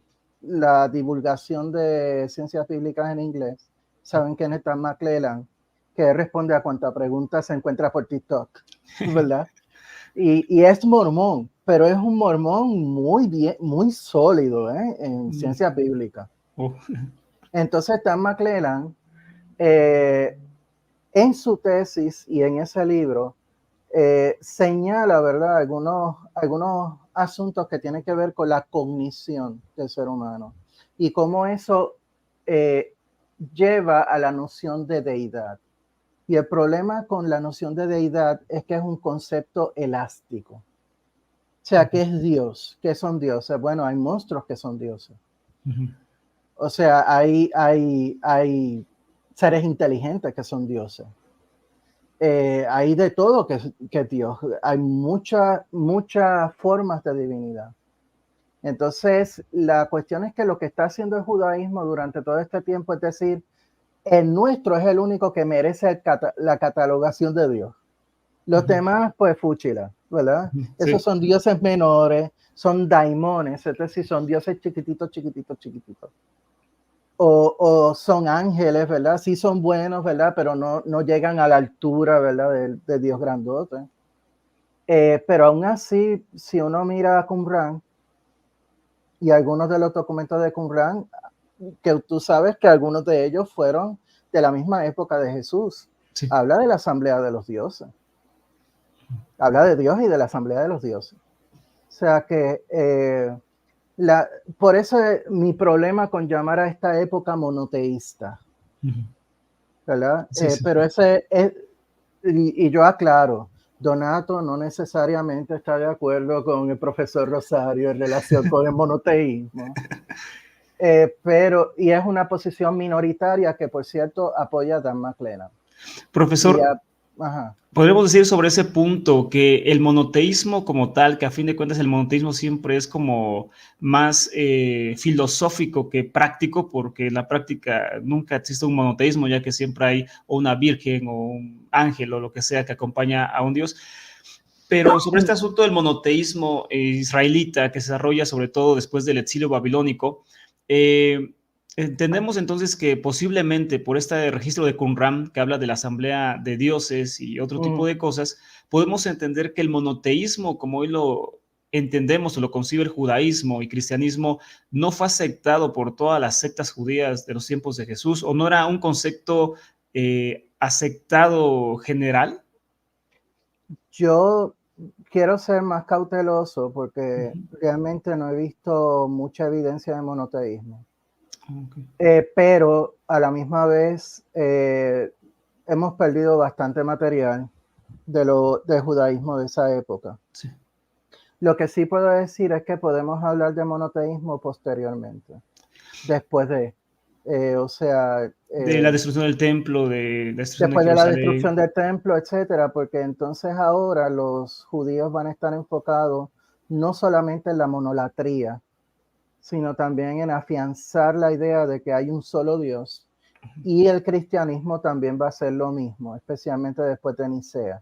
la divulgación de ciencias bíblicas en inglés saben quién es Dan McClelland, que responde a cuanta pregunta se encuentra por TikTok, ¿verdad? Y es mormón, pero es un mormón muy bien, muy sólido en ciencias bíblicas. Entonces Dan McClelland, en su tesis y en ese libro, señala, ¿verdad?, algunos asuntos que tienen que ver con la cognición del ser humano y cómo eso lleva a la noción de deidad. Y el problema con la noción de deidad es que es un concepto elástico. O sea, ¿qué es Dios? ¿Qué son dioses? Bueno, hay monstruos que son dioses. O sea, hay seres inteligentes que son dioses. Hay de todo que Dios. Hay muchas formas de divinidad. Entonces, la cuestión es que lo que está haciendo el judaísmo durante todo este tiempo es decir, el nuestro es el único que merece la catalogación de Dios. Los demás, pues, fúchila, ¿verdad? Sí. Esos son dioses menores, son daimones, es decir, son dioses chiquititos. O son ángeles, ¿verdad? Sí son buenos, ¿verdad? Pero no llegan a la altura, ¿verdad? De Dios grandote. Pero aún así, si uno mira a Qumran y algunos de los documentos de Qumran, que tú sabes que algunos de ellos fueron de la misma época de Jesús. Sí. Habla de la asamblea de los dioses. Habla de Dios y de la asamblea de los dioses. O sea que por eso mi problema con llamar a esta época monoteísta. ¿Verdad? Sí. Pero ese es, y yo aclaro, Donato no necesariamente está de acuerdo con el profesor Rosario en relación con el monoteísmo. Pero, y es una posición minoritaria que, por cierto, apoya a Dan McClelland. Profesor, podríamos decir sobre ese punto que el monoteísmo como tal, que a fin de cuentas el monoteísmo siempre es como más filosófico que práctico, porque en la práctica nunca existe un monoteísmo, ya que siempre hay o una virgen o un ángel o lo que sea que acompaña a un dios. Pero sobre este asunto del monoteísmo israelita que se desarrolla sobre todo después del exilio babilónico, entendemos entonces que posiblemente por este registro de Qumran que habla de la asamblea de dioses y otro tipo de cosas, podemos entender que el monoteísmo, como hoy lo entendemos o lo concibe el judaísmo y cristianismo, no fue aceptado por todas las sectas judías de los tiempos de Jesús, o no era un concepto aceptado general. Yo quiero ser más cauteloso porque realmente no he visto mucha evidencia de monoteísmo. Pero a la misma vez hemos perdido bastante material del judaísmo de esa época. Sí. Lo que sí puedo decir es que podemos hablar de monoteísmo posteriormente, después de, de la destrucción del templo, después de la destrucción del templo, etcétera, porque entonces ahora los judíos van a estar enfocados no solamente en la monolatría, sino también en afianzar la idea de que hay un solo Dios, y el cristianismo también va a hacer lo mismo, especialmente después de Nicea.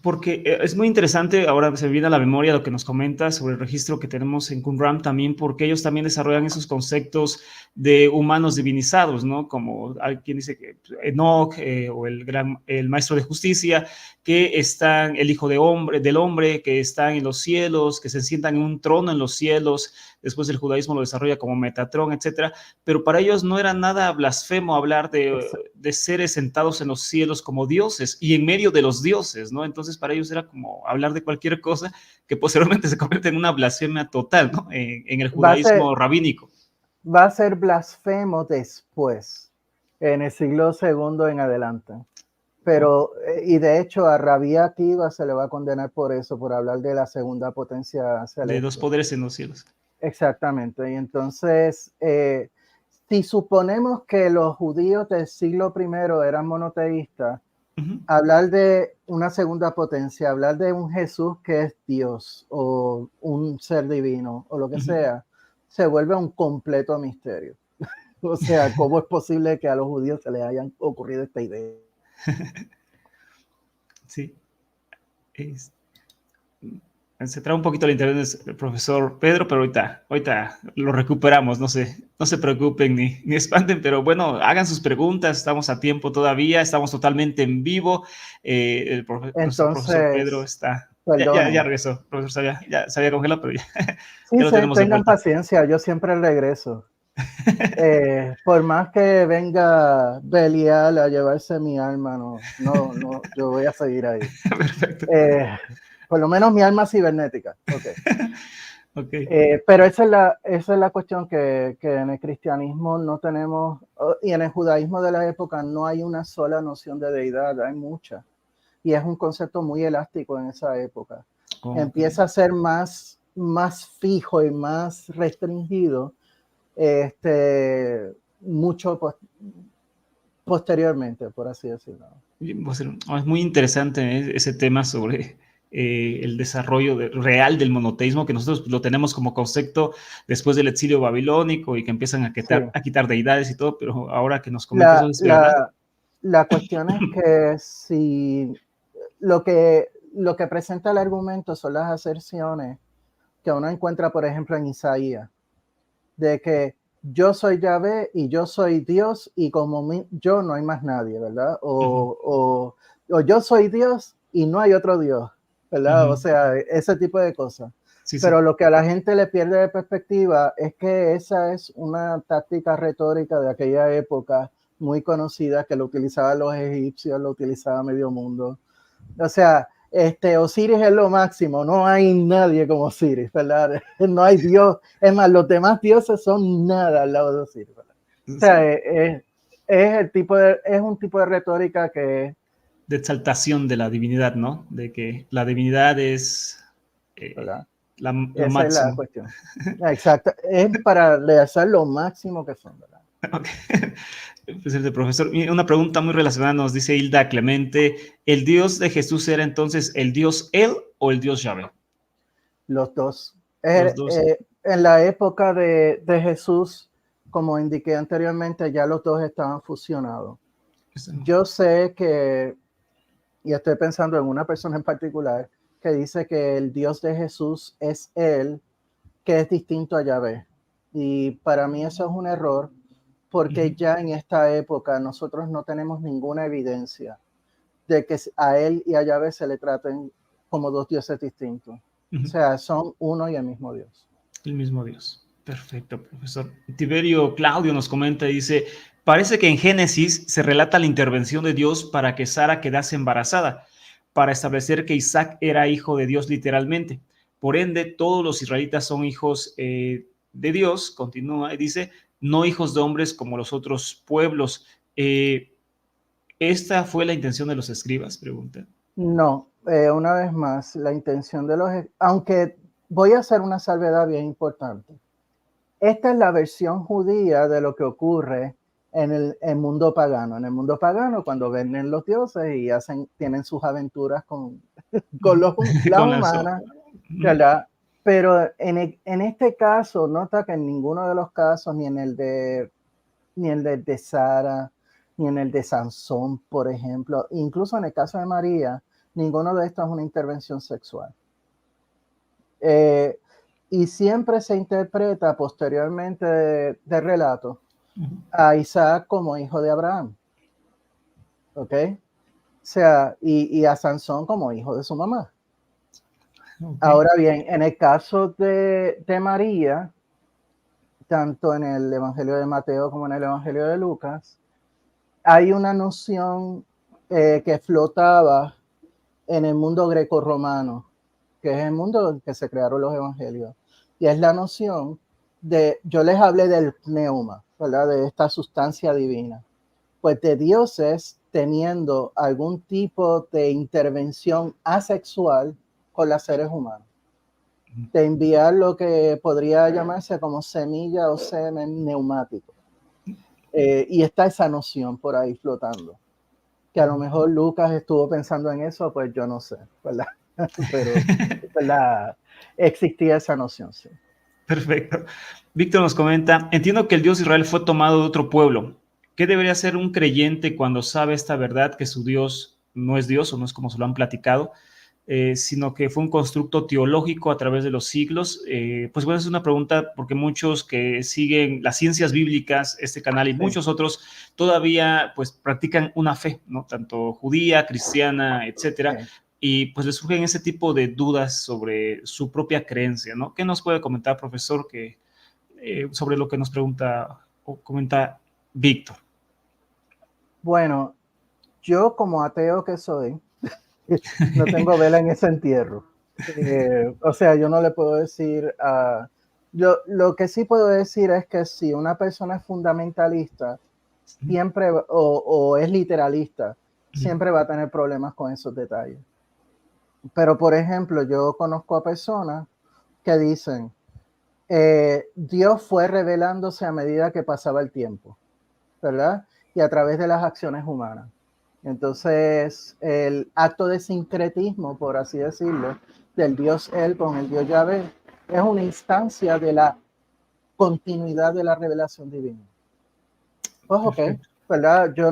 Porque es muy interesante, ahora se me viene a la memoria lo que nos comentas sobre el registro que tenemos en Qumran también, porque ellos también desarrollan esos conceptos de humanos divinizados, ¿no? Como hay quien dice que Enoch o el maestro de justicia, que están el hijo del hombre, que están en los cielos, que se sientan en un trono en los cielos. Después el judaísmo lo desarrolla como Metatrón, etcétera, pero para ellos no era nada blasfemo hablar de seres sentados en los cielos como dioses y en medio de los dioses, ¿no? Entonces para ellos era como hablar de cualquier cosa que posteriormente se convierte en una blasfemia total, ¿no? En el judaísmo rabínico. Va a ser blasfemo después, en el siglo II en adelante. Pero, y de hecho a Rabí Akiva se le va a condenar por eso, por hablar de la segunda potencia celeste. De dos poderes en los cielos. Exactamente. Y entonces, si suponemos que los judíos del siglo I eran monoteístas, hablar de una segunda potencia, hablar de un Jesús que es Dios o un ser divino o lo que sea, se vuelve un completo misterio. O sea, ¿cómo es posible que a los judíos se les hayan ocurrido esta idea? Sí. Se trae un poquito el internet del profesor Pedro, pero ahorita lo recuperamos, no se preocupen ni espanten, pero bueno, hagan sus preguntas, estamos a tiempo todavía, estamos totalmente en vivo. Nuestro profesor Pedro Entonces, está, ya perdonen. regresó, profesor, ya se había congelado, pero Sí, ya lo sí, tenemos de tengan vuelta. paciencia, yo siempre regreso. Por más que venga Belial a llevarse mi alma, no, yo voy a seguir ahí. Perfecto. Por lo menos mi alma cibernética. Okay. Okay. Pero esa es la cuestión que en el cristianismo no tenemos, y en el judaísmo de la época no hay una sola noción de deidad, hay muchas. Y es un concepto muy elástico en esa época. Okay. Empieza a ser más fijo y más restringido mucho posteriormente, por así decirlo. Es muy interesante ese tema sobre el desarrollo real del monoteísmo, que nosotros lo tenemos como concepto después del exilio babilónico y que empiezan a quitar deidades y todo, pero ahora que nos comentas eso es verdad. La cuestión es que si lo que presenta el argumento son las aserciones que uno encuentra, por ejemplo, en Isaías, de que yo soy Yahvé y yo soy Dios y como yo no hay más nadie, ¿verdad? O yo soy Dios y no hay otro Dios, ¿verdad? O sea, ese tipo de cosas. Sí, pero sí. lo que a la gente le pierde de perspectiva es que esa es una táctica retórica de aquella época muy conocida que lo utilizaban los egipcios, lo utilizaba medio mundo. O sea, Osiris es lo máximo, no hay nadie como Osiris, ¿verdad? No hay Dios, es más, los demás dioses son nada al lado de Osiris, ¿verdad? Sí. O sea, es un tipo de retórica que... De exaltación de la divinidad, ¿no? De que la divinidad es lo Esa máximo. Es la cuestión. Exacto, es para hacer lo máximo que son, ¿verdad? Okay. Pues el profesor, una pregunta muy relacionada nos dice Hilda Clemente, ¿el Dios de Jesús era entonces el Dios él o el Dios Yahvé? Los dos. Los dos. En la época de Jesús, como indiqué anteriormente, ya los dos estaban fusionados. Yo sé que, y estoy pensando en una persona en particular, que dice que el Dios de Jesús es él, que es distinto a Yahvé. Y para mí eso es un error, porque ya en esta época nosotros no tenemos ninguna evidencia de que a él y a Yahvé se le traten como dos dioses distintos. O sea, son uno y el mismo Dios. El mismo Dios. Perfecto, profesor. Tiberio Claudio nos comenta y dice, parece que en Génesis se relata la intervención de Dios para que Sara quedase embarazada, para establecer que Isaac era hijo de Dios literalmente. Por ende, todos los israelitas son hijos de Dios, continúa y dice, no hijos de hombres como los otros pueblos. ¿Esta fue la intención de los escribas? Pregunta. No, una vez más, la intención de aunque voy a hacer una salvedad bien importante. Esta es la versión judía de lo que ocurre en el mundo pagano. En el mundo pagano, cuando venden los dioses y tienen sus aventuras con las humanas, ¿verdad? Pero en este caso, nota que en ninguno de los casos, ni en el de Sara, ni en el de Sansón, por ejemplo, incluso en el caso de María, ninguno de estos es una intervención sexual. Y siempre se interpreta posteriormente de relato a Isaac como hijo de Abraham. ¿Ok? O sea, y a Sansón como hijo de su mamá. Okay. Ahora bien, en el caso de María, tanto en el Evangelio de Mateo como en el Evangelio de Lucas, hay una noción que flotaba en el mundo greco-romano, que es el mundo en que se crearon los evangelios, y es la noción yo les hablé del pneuma, ¿verdad? De esta sustancia divina, pues de dioses teniendo algún tipo de intervención asexual con los seres humanos, de enviar lo que podría llamarse como semilla o semen neumático. Y está esa noción por ahí flotando. Que a lo mejor Lucas estuvo pensando en eso, pues yo no sé, ¿verdad? Pero, ¿verdad? Existía esa noción, sí. Perfecto. Víctor nos comenta, entiendo que el Dios de Israel fue tomado de otro pueblo. ¿Qué debería hacer un creyente cuando sabe esta verdad que su Dios no es Dios o no es como se lo han platicado, sino que fue un constructo teológico a través de los siglos? Pues bueno, es una pregunta porque muchos que siguen las ciencias bíblicas, este canal y Sí, muchos otros todavía pues practican una fe, ¿no? Tanto judía, cristiana, etcétera. sí. Y pues le surgen ese tipo de dudas sobre su propia creencia, ¿no? ¿Qué nos puede comentar, profesor, sobre lo que nos pregunta o comenta Víctor? Bueno, yo como ateo que soy, no tengo vela en ese entierro. O sea, yo no le puedo decir yo lo que sí puedo decir es que si una persona es fundamentalista, siempre o es literalista, siempre va a tener problemas con esos detalles. Pero, por ejemplo, yo conozco a personas que dicen, Dios fue revelándose a medida que pasaba el tiempo, ¿verdad? Y a través de las acciones humanas. Entonces, el acto de sincretismo, por así decirlo, del Dios Él con el Dios Yahvé, es una instancia de la continuidad de la revelación divina. Pues ok, Perfecto. ¿verdad? Yo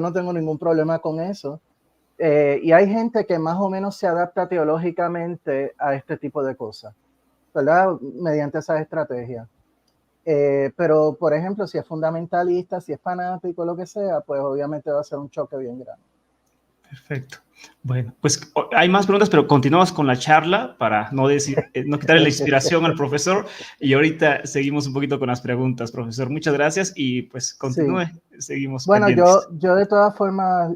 no tengo ningún problema con eso. Y hay gente que más o menos se adapta teológicamente a este tipo de cosas, ¿verdad? Mediante esas estrategias. Pero, por ejemplo, si es fundamentalista, si es fanático, lo que sea, pues obviamente va a ser un choque bien grande. Perfecto. Bueno, pues hay más preguntas, pero continuamos con la charla para no, no quitarle la inspiración al profesor. Y ahorita seguimos un poquito con las preguntas, profesor. Muchas gracias y pues Sí. continúe. Seguimos Bueno, pendientes. yo de todas formas,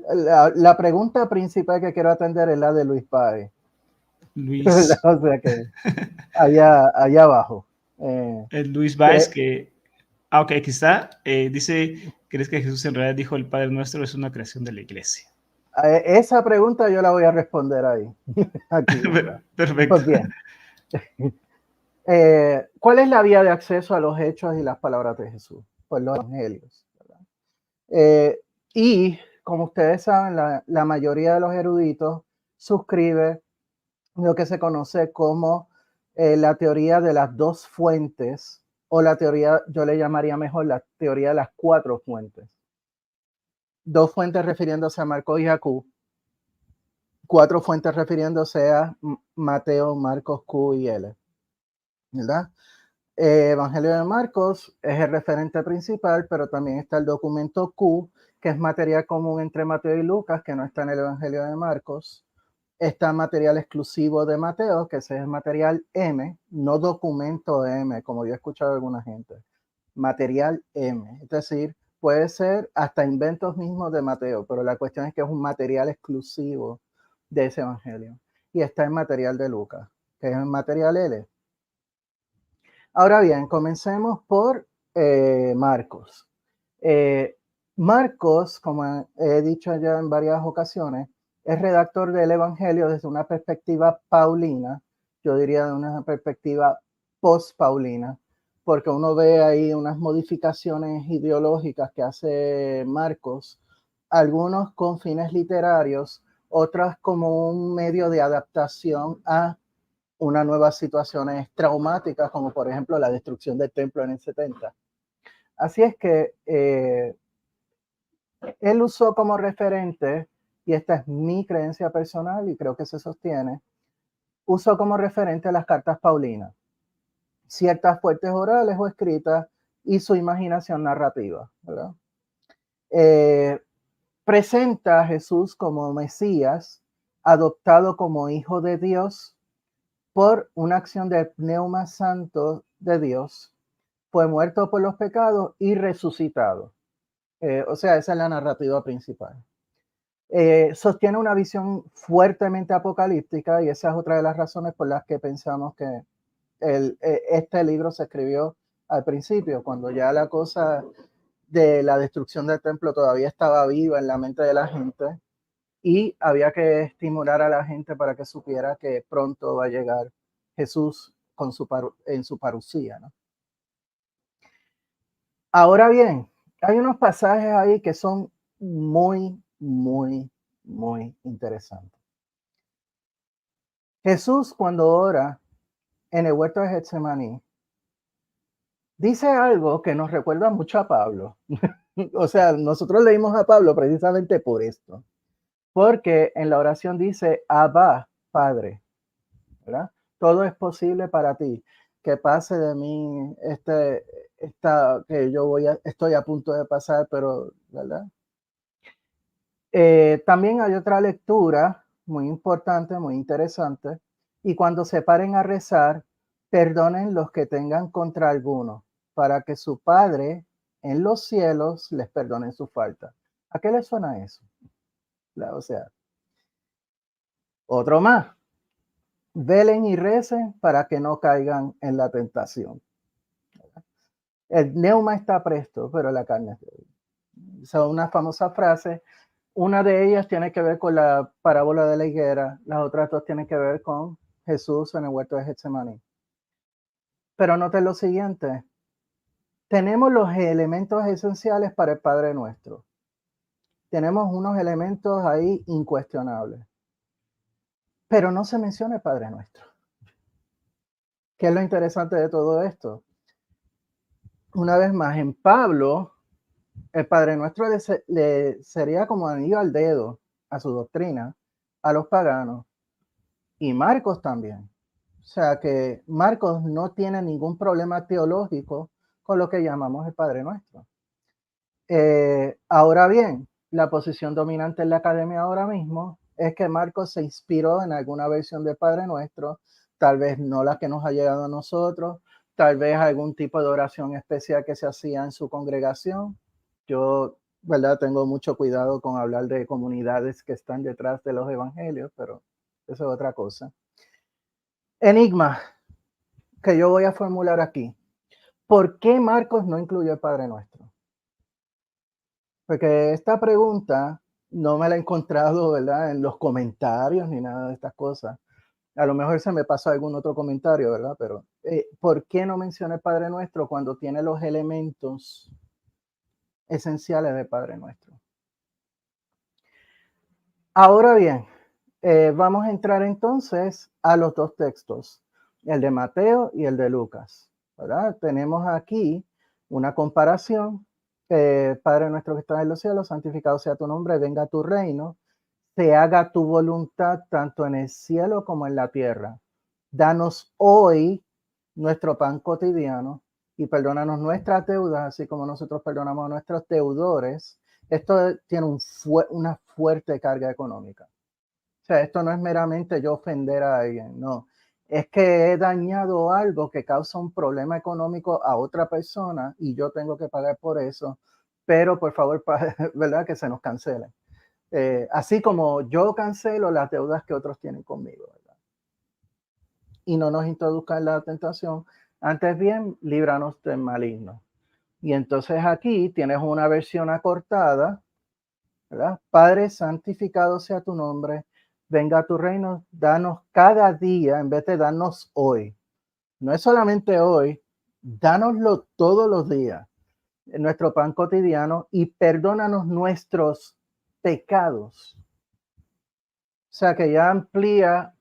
la pregunta principal que quiero atender es la de Luis Páez. Luis, O sea que allá abajo. Luis Baez, Que, que, ok, aquí está. Dice, ¿crees que Jesús en realidad dijo el Padre Nuestro es una creación de la iglesia? esa pregunta yo la voy a responder ahí. Aquí está. Perfecto. Pues bien. ¿Cuál es la vía de acceso a los hechos y las palabras de Jesús? Pues los evangelios. Eh, y como ustedes saben, la mayoría de los eruditos suscribe lo que se conoce como la teoría de las dos fuentes, o la teoría, yo le llamaría mejor la teoría de las cuatro fuentes. Dos fuentes refiriéndose a Marcos y Jacob, cuatro fuentes refiriéndose a Mateo, Marcos, Q y L, ¿verdad? Evangelio de Marcos es el referente principal, pero también está el documento Q, que es material común entre Mateo y Lucas, que no está en el Evangelio de Marcos. Está material exclusivo de Mateo, que ese es el material M, no documento M, como yo he escuchado de alguna gente. Material M, es decir, puede ser hasta inventos mismos de Mateo, pero la cuestión es que es un material exclusivo de ese Evangelio. Y está el material de Lucas, que es el material L. Ahora bien, comencemos por Marcos. Marcos, como he dicho ya en varias ocasiones, es redactor del Evangelio desde una perspectiva paulina, yo diría de una perspectiva post-paulina, porque uno ve ahí unas modificaciones ideológicas que hace Marcos, algunos con fines literarios, otras como un medio de adaptación a unas nuevas situaciones traumáticas, como por ejemplo la destrucción del templo en el 70. Así es que él usó como referente, y esta es mi creencia personal y creo que se sostiene, usó como referente las cartas paulinas, ciertas fuentes orales o escritas y su imaginación narrativa, ¿verdad? Eh, Presenta a Jesús como Mesías, adoptado como hijo de Dios por una acción del pneuma santo de Dios, fue muerto por los pecados y resucitado. O sea, esa es la narrativa principal. Sostiene una visión fuertemente apocalíptica y esa es otra de las razones por las que pensamos que este libro se escribió al principio, cuando ya la cosa de la destrucción del templo todavía estaba viva en la mente de la gente y había que estimular a la gente para que supiera que pronto va a llegar Jesús con en su parucía, ¿no? Ahora bien, hay unos pasajes ahí que son muy muy, muy interesante. Jesús, cuando ora en el huerto de Getsemaní, dice algo que nos recuerda mucho a Pablo. O sea, nosotros leímos a Pablo precisamente por esto, porque en la oración dice, Abba, Padre, ¿verdad? Todo es posible para ti. Que pase de mí que estoy a punto de pasar, pero, ¿verdad? También hay otra lectura muy importante, muy interesante. Y cuando se paren a rezar, perdonen los que tengan contra alguno, para que su Padre en los cielos les perdone su falta. ¿A qué le suena eso? O sea, otro más. Velen y recen para que no caigan en la tentación. El neuma está presto, pero la carne es débil. Son una famosa frase. Una de ellas tiene que ver con la parábola de la higuera, las otras dos tienen que ver con Jesús en el huerto de Getsemaní. Pero noten lo siguiente, tenemos los elementos esenciales para el Padre Nuestro. Tenemos unos elementos ahí incuestionables. Pero no se menciona el Padre Nuestro. ¿Qué es lo interesante de todo esto? Una vez más, en Pablo, el Padre Nuestro le sería como anillo al dedo a su doctrina, a los paganos, y Marcos también. O sea que Marcos no tiene ningún problema teológico con lo que llamamos el Padre Nuestro. Ahora bien, la posición dominante en la academia ahora mismo es que Marcos se inspiró en alguna versión del Padre Nuestro, tal vez no la que nos ha llegado a nosotros, tal vez algún tipo de oración especial que se hacía en su congregación. Yo, ¿verdad? Tengo mucho cuidado con hablar de comunidades que están detrás de los evangelios, pero eso es otra cosa. Enigma que yo voy a formular aquí. ¿Por qué Marcos no incluyó el Padre Nuestro? Porque esta pregunta no me la he encontrado, ¿verdad? En los comentarios ni nada de estas cosas. A lo mejor se me pasó algún otro comentario, ¿verdad? Pero ¿por qué no menciona el Padre Nuestro cuando tiene los elementos esenciales del Padre Nuestro? Ahora bien, vamos a entrar entonces a los dos textos, el de Mateo y el de Lucas, ¿verdad? Tenemos aquí una comparación. Padre nuestro que estás en los cielos, santificado sea tu nombre, venga tu reino, se haga tu voluntad tanto en el cielo como en la tierra. Danos hoy nuestro pan cotidiano y perdónanos nuestras deudas, así como nosotros perdonamos a nuestros deudores. Esto tiene una fuerte carga económica. O sea, esto no es meramente yo ofender a alguien, no. Es que he dañado algo que causa un problema económico a otra persona y yo tengo que pagar por eso, pero por favor, ¿verdad? Que se nos cancelen. Así como yo cancelo las deudas que otros tienen conmigo, ¿verdad? Y no nos introduzcan en la tentación, antes bien, líbranos del maligno. Y entonces aquí tienes una versión acortada, ¿verdad? Padre, santificado sea tu nombre, venga a tu reino, danos cada día en vez de darnos hoy. No es solamente hoy, dánoslo todos los días, en nuestro pan cotidiano y perdónanos nuestros pecados. O sea que ya amplía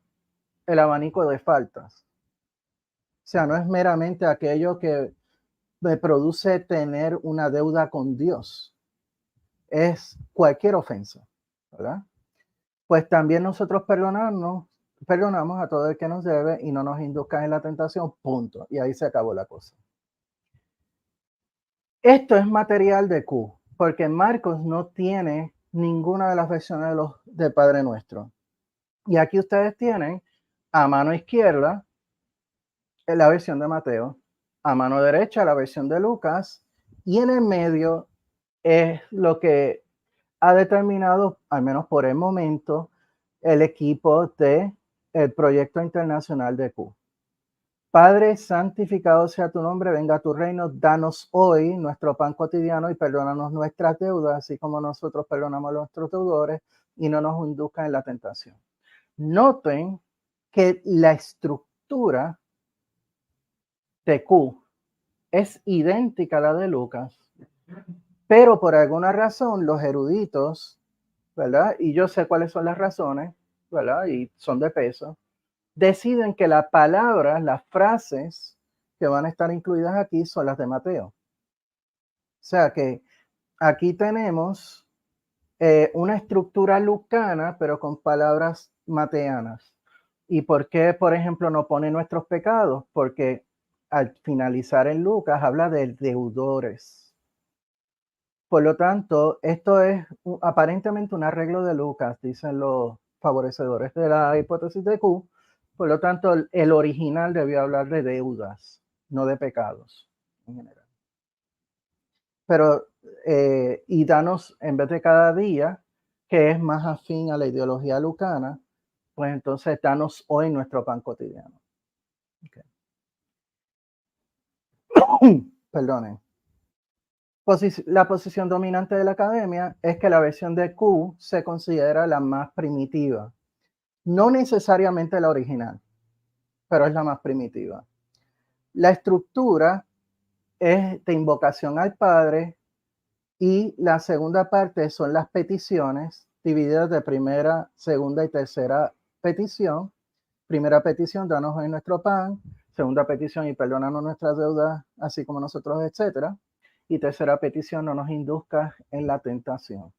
el abanico de faltas. O sea, no es meramente aquello que me produce tener una deuda con Dios. Es cualquier ofensa, ¿verdad? Pues también nosotros perdonamos a todo el que nos debe y no nos induzcan en la tentación, punto. Y ahí se acabó la cosa. Esto es material de Q, porque Marcos no tiene ninguna de las versiones del Padre Nuestro. Y aquí ustedes tienen a mano izquierda la versión de Mateo, a mano derecha la versión de Lucas, y en el medio es lo que ha determinado, al menos por el momento, el equipo de el proyecto internacional de Q. Padre, santificado sea tu nombre, venga a tu reino, danos hoy nuestro pan cotidiano y perdónanos nuestras deudas, así como nosotros perdonamos a nuestros deudores, y no nos induzcan en la tentación. Noten que la estructura de Q es idéntica a la de Lucas, pero por alguna razón los eruditos ¿verdad? Y yo sé cuáles son las razones, ¿verdad? Y son de peso. Deciden que las palabras, las frases que van a estar incluidas aquí son las de Mateo. O sea que aquí tenemos una estructura lucana, pero con palabras mateanas. ¿Y por qué, por ejemplo, no pone nuestros pecados? Porque al finalizar en Lucas habla de deudores. Por lo tanto, esto es aparentemente un arreglo de Lucas, dicen los favorecedores de la hipótesis de Q. Por lo tanto, el original debió hablar de deudas, no de pecados en general. Pero, y danos, en vez de cada día, que es más afín a la ideología lucana, pues entonces danos hoy nuestro pan cotidiano. Okay. Perdonen. La posición dominante de la academia es que la versión de Q se considera la más primitiva. No necesariamente la original, pero es la más primitiva. La estructura es de invocación al Padre y la segunda parte son las peticiones divididas de primera, segunda y tercera petición. Primera petición, danos hoy nuestro pan. Segunda petición, y perdónanos nuestras deudas, así como nosotros, etcétera. Y tercera petición, no nos induzcas en la tentación.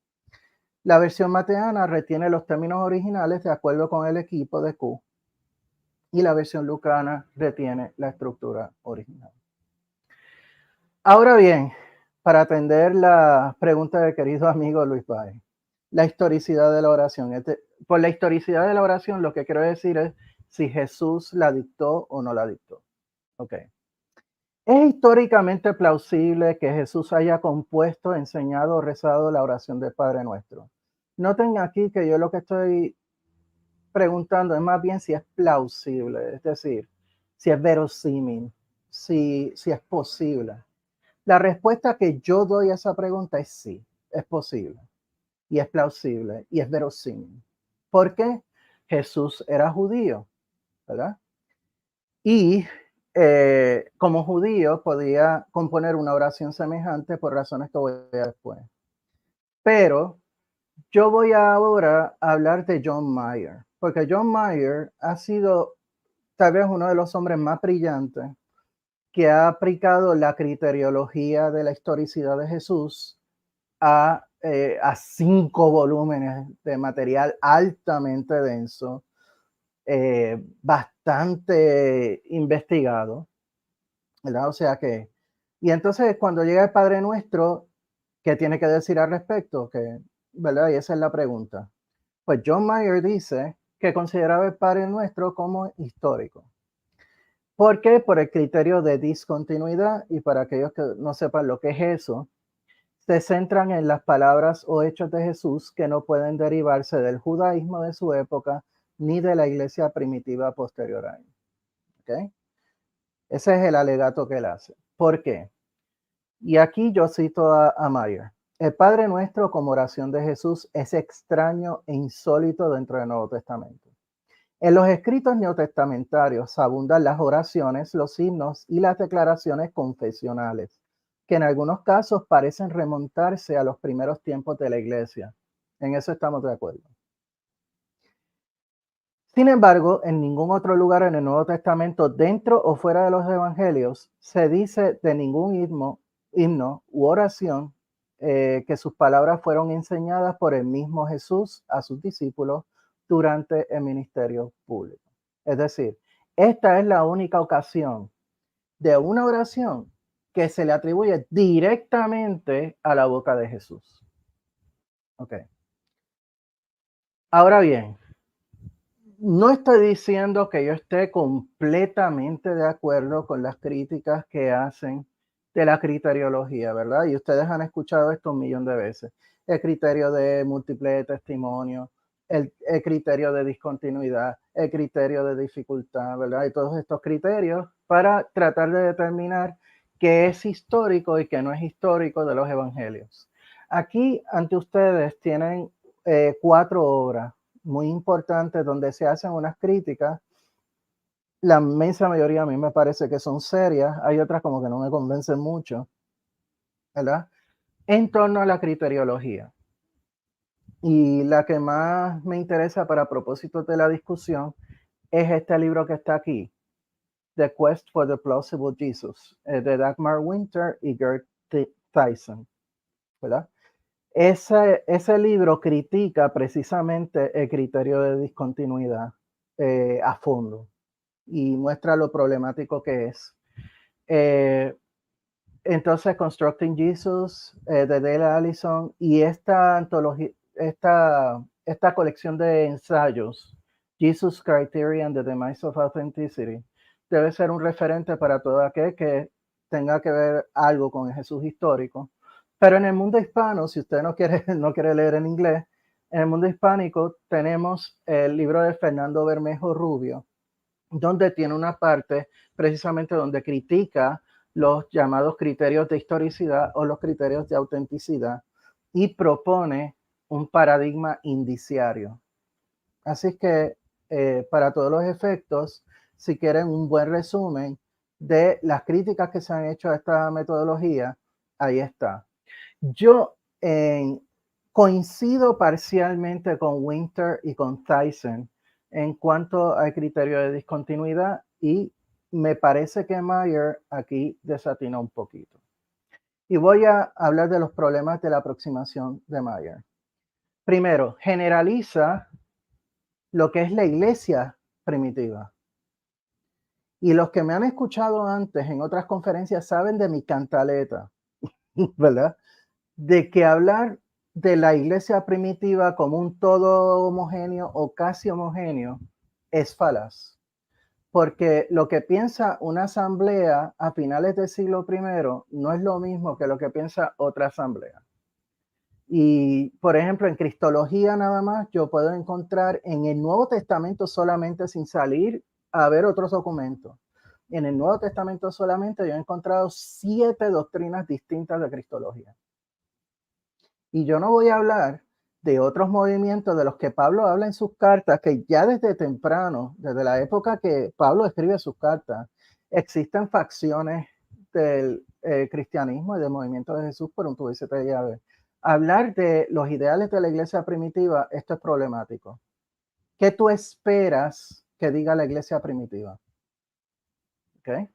La versión mateana retiene los términos originales de acuerdo con el equipo de Q. Y la versión lucana retiene la estructura original. Ahora bien, para atender la pregunta del querido amigo Luis Páez, la historicidad de la oración. Por la historicidad de la oración, lo que quiero decir es si Jesús la dictó o no la dictó. Ok. ¿Es históricamente plausible que Jesús haya compuesto, enseñado o rezado la oración del Padre Nuestro? Noten aquí que yo lo que estoy preguntando es más bien si es plausible, es decir, si es verosímil, si es posible. La respuesta que yo doy a esa pregunta es sí, es posible, y es plausible, y es verosímil. ¿Por qué? Jesús era judío, ¿verdad? Y como judío podía componer una oración semejante por razones que voy a ver después. Pero yo voy ahora a hablar de John Mayer, porque John Mayer ha sido tal vez uno de los hombres más brillantes que ha aplicado la criteriología de la historicidad de Jesús a 5 volúmenes de material altamente denso, bastante investigado, ¿verdad? O sea que, y entonces cuando llega el Padre Nuestro, ¿qué tiene que decir al respecto? ¿Verdad? Y esa es la pregunta. Pues John Mayer dice que consideraba el Padre Nuestro como histórico. ¿Por qué? Por el criterio de discontinuidad, y para aquellos que no sepan lo que es eso, se centran en las palabras o hechos de Jesús que no pueden derivarse del judaísmo de su época ni de la iglesia primitiva posterior a él. ¿Okay? Ese es el alegato que él hace. ¿Por qué? Y aquí yo cito a Mayer. El Padre Nuestro como oración de Jesús es extraño e insólito dentro del Nuevo Testamento. En los escritos neotestamentarios abundan las oraciones, los himnos y las declaraciones confesionales, que en algunos casos parecen remontarse a los primeros tiempos de la iglesia. En eso estamos de acuerdo. Sin embargo, en ningún otro lugar en el Nuevo Testamento, dentro o fuera de los evangelios, se dice de ningún himno u oración que sus palabras fueron enseñadas por el mismo Jesús a sus discípulos durante el ministerio público. Es decir, esta es la única ocasión de una oración que se le atribuye directamente a la boca de Jesús. Ok. Ahora bien, no estoy diciendo que yo esté completamente de acuerdo con las críticas que hacen de la criteriología, ¿verdad? Y ustedes han escuchado esto 1.000.000 de veces. El criterio de múltiple testimonio, el criterio de discontinuidad, el criterio de dificultad, ¿verdad? Y todos estos criterios para tratar de determinar qué es histórico y qué no es histórico de los evangelios. Aquí ante ustedes tienen 4 obras muy importantes donde se hacen unas críticas. La inmensa mayoría a mí me parece que son serias, hay otras como que no me convencen mucho, ¿verdad? En torno a la criteriología. Y la que más me interesa para propósitos de la discusión es este libro que está aquí, The Quest for the Plausible Jesus, de Dagmar Winter y Gert Tyson, ¿verdad? Ese libro critica precisamente el criterio de discontinuidad a fondo y muestra lo problemático que es. Entonces, Constructing Jesus, de Dale Allison, y esta antología, esta colección de ensayos, Jesus Criterion, The Demise of Authenticity, debe ser un referente para todo aquel que tenga que ver algo con el Jesús histórico. Pero en el mundo hispano, si usted no quiere leer en inglés, en el mundo hispánico tenemos el libro de Fernando Bermejo Rubio, donde tiene una parte precisamente donde critica los llamados criterios de historicidad o los criterios de autenticidad y propone un paradigma indiciario. Así que para todos los efectos, si quieren un buen resumen de las críticas que se han hecho a esta metodología, ahí está. Yo coincido parcialmente con Winter y con Tyson en cuanto al criterio de discontinuidad y me parece que Meyer aquí desatinó un poquito. Y voy a hablar de los problemas de la aproximación de Meyer. Primero, generaliza lo que es la iglesia primitiva. Y los que me han escuchado antes en otras conferencias saben de mi cantaleta, ¿verdad? De que hablar de la iglesia primitiva como un todo homogéneo o casi homogéneo es falaz. Porque lo que piensa una asamblea a finales del siglo I no es lo mismo que lo que piensa otra asamblea. Y, por ejemplo, en Cristología nada más, yo puedo encontrar en el Nuevo Testamento solamente sin salir a ver otros documentos. En el Nuevo Testamento solamente yo he encontrado 7 doctrinas distintas de Cristología. Y yo no voy a hablar de otros movimientos de los que Pablo habla en sus cartas, que ya desde temprano, desde la época que Pablo escribe sus cartas, existen facciones del cristianismo y del movimiento de Jesús por un tubo y siete llaves. Hablar de los ideales de la iglesia primitiva, esto es problemático. ¿Qué tú esperas que diga la iglesia primitiva? ¿Okay?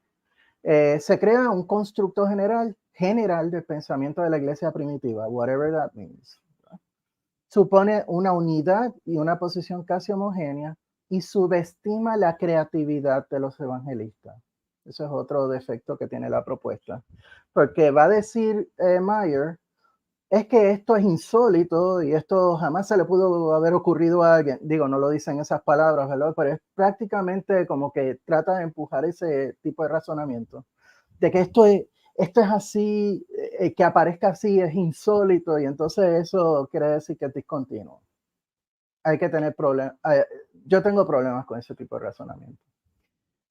Se crea un constructo general del pensamiento de la iglesia primitiva, whatever that means. Supone una unidad y una posición casi homogénea y subestima la creatividad de los evangelistas. Ese es otro defecto que tiene la propuesta. Porque va a decir Meyer, es que esto es insólito y esto jamás se le pudo haber ocurrido a alguien. Digo, no lo dicen esas palabras, ¿verdad? Pero es prácticamente como que trata de empujar ese tipo de razonamiento. De que esto es así, que aparezca así es insólito y entonces eso quiere decir que es discontinuo. Hay que tener problemas. Yo tengo problemas con ese tipo de razonamiento.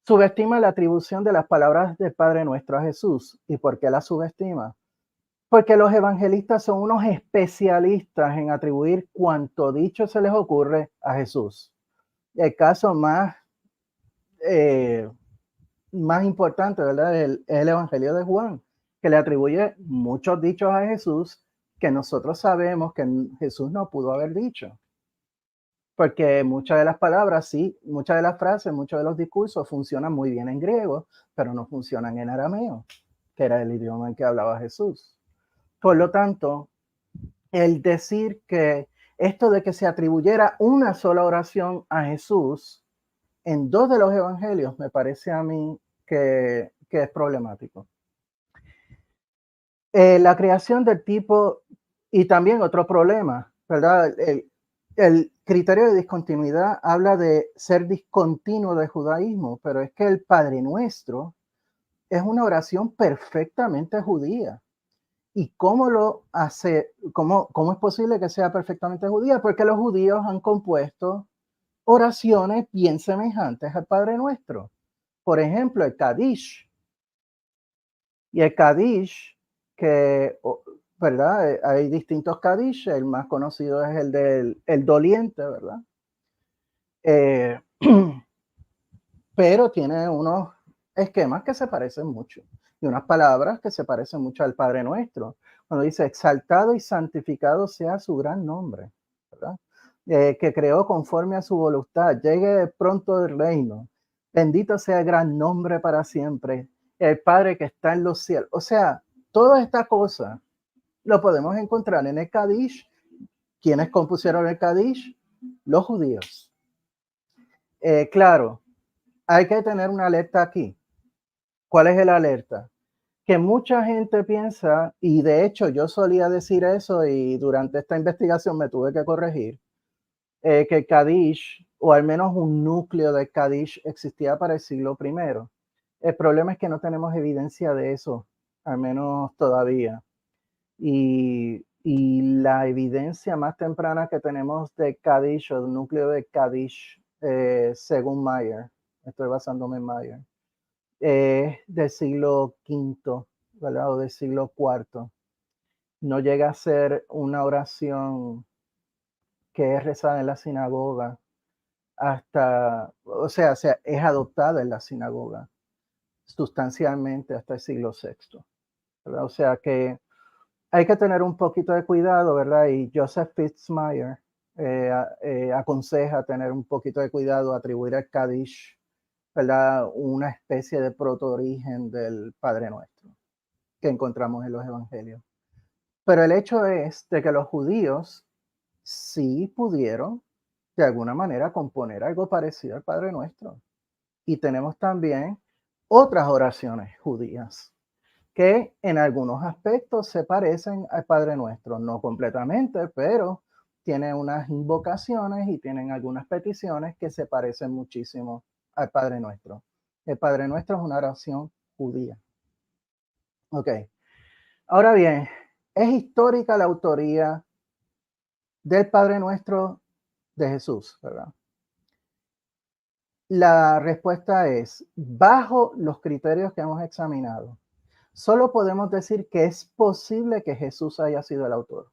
Subestima la atribución de las palabras del Padre Nuestro a Jesús. ¿Y por qué la subestima? Porque los evangelistas son unos especialistas en atribuir cuanto dicho se les ocurre a Jesús. El caso más importante, ¿verdad? Es el Evangelio de Juan, que le atribuye muchos dichos a Jesús que nosotros sabemos que Jesús no pudo haber dicho. Porque muchas de las palabras, sí, muchas de las frases, muchos de los discursos funcionan muy bien en griego, pero no funcionan en arameo, que era el idioma en que hablaba Jesús. Por lo tanto, el decir que esto de que se atribuyera una sola oración a Jesús en 2 de los evangelios me parece a mí que es problemático. La creación del tipo y también otro problema, ¿verdad? El criterio de discontinuidad habla de ser discontinuo del judaísmo, pero es que el Padre Nuestro es una oración perfectamente judía. ¿Y cómo lo hace? ¿Cómo es posible que sea perfectamente judía? Porque los judíos han compuesto oraciones bien semejantes al Padre Nuestro. Por ejemplo, el Kadish. Y el Kadish, que, ¿verdad? Hay distintos Kadish. El más conocido es el del el doliente, ¿verdad? Pero tiene unos esquemas que se parecen mucho y unas palabras que se parecen mucho al Padre Nuestro. Cuando dice, exaltado y santificado sea su gran nombre. ¿verdad? Que creó conforme a su voluntad. Llegue pronto el reino. Bendito sea el gran nombre para siempre. El Padre que está en los cielos. O sea, todas estas cosas lo podemos encontrar en el Kadish. ¿Quiénes compusieron el Kadish? Los judíos. Claro, hay que tener una alerta aquí. ¿Cuál es el alerta? Que mucha gente piensa, y de hecho yo solía decir eso y durante esta investigación me tuve que corregir, que el Kadish, o al menos un núcleo del Kadish, existía para el siglo I. El problema es que no tenemos evidencia de eso, al menos todavía. Y la evidencia más temprana que tenemos de Kadish o del núcleo de Kadish, según Meyer, estoy basándome en Meyer, del siglo V, ¿verdad? O del siglo IV. No llega a ser una oración que es rezada en la sinagoga hasta, o sea, es adoptada en la sinagoga sustancialmente hasta el siglo VI, ¿verdad? O sea que hay que tener un poquito de cuidado, ¿verdad? Y Joseph Fitzmyer aconseja tener un poquito de cuidado, atribuir al Kadish, ¿verdad? Una especie de protoorigen del Padre Nuestro que encontramos en los evangelios. Pero el hecho es de que los judíos sí pudieron de alguna manera componer algo parecido al Padre Nuestro. Y tenemos también otras oraciones judías que en algunos aspectos se parecen al Padre Nuestro, no completamente, pero tienen unas invocaciones y tienen algunas peticiones que se parecen muchísimo al Padre Nuestro. El Padre Nuestro es una oración judía. Ok. Ahora bien, ¿es histórica la autoría del Padre Nuestro de Jesús, verdad? La respuesta es, bajo los criterios que hemos examinado, solo podemos decir que es posible que Jesús haya sido el autor.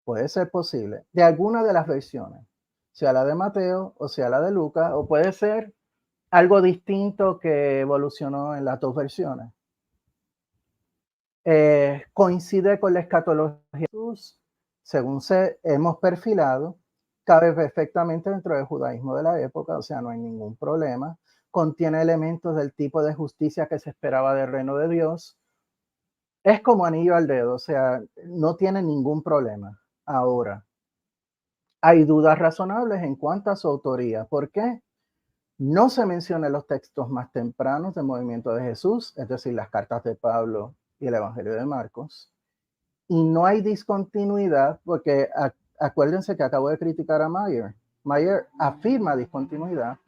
Puede ser posible, de alguna de las versiones, sea la de Mateo o sea la de Lucas, o puede ser algo distinto que evolucionó en las dos versiones. Coincide con la escatología de Jesús, según hemos perfilado, cabe perfectamente dentro del judaísmo de la época, o sea, no hay ningún problema. Contiene elementos del tipo de justicia que se esperaba del reino de Dios. Es como anillo al dedo, o sea, no tiene ningún problema. Ahora, hay dudas razonables en cuanto a su autoría. ¿Por qué? No se menciona en los textos más tempranos del movimiento de Jesús, es decir, las cartas de Pablo y el Evangelio de Marcos. Y no hay discontinuidad, porque acuérdense que acabo de criticar a Meyer. Meyer afirma discontinuidad,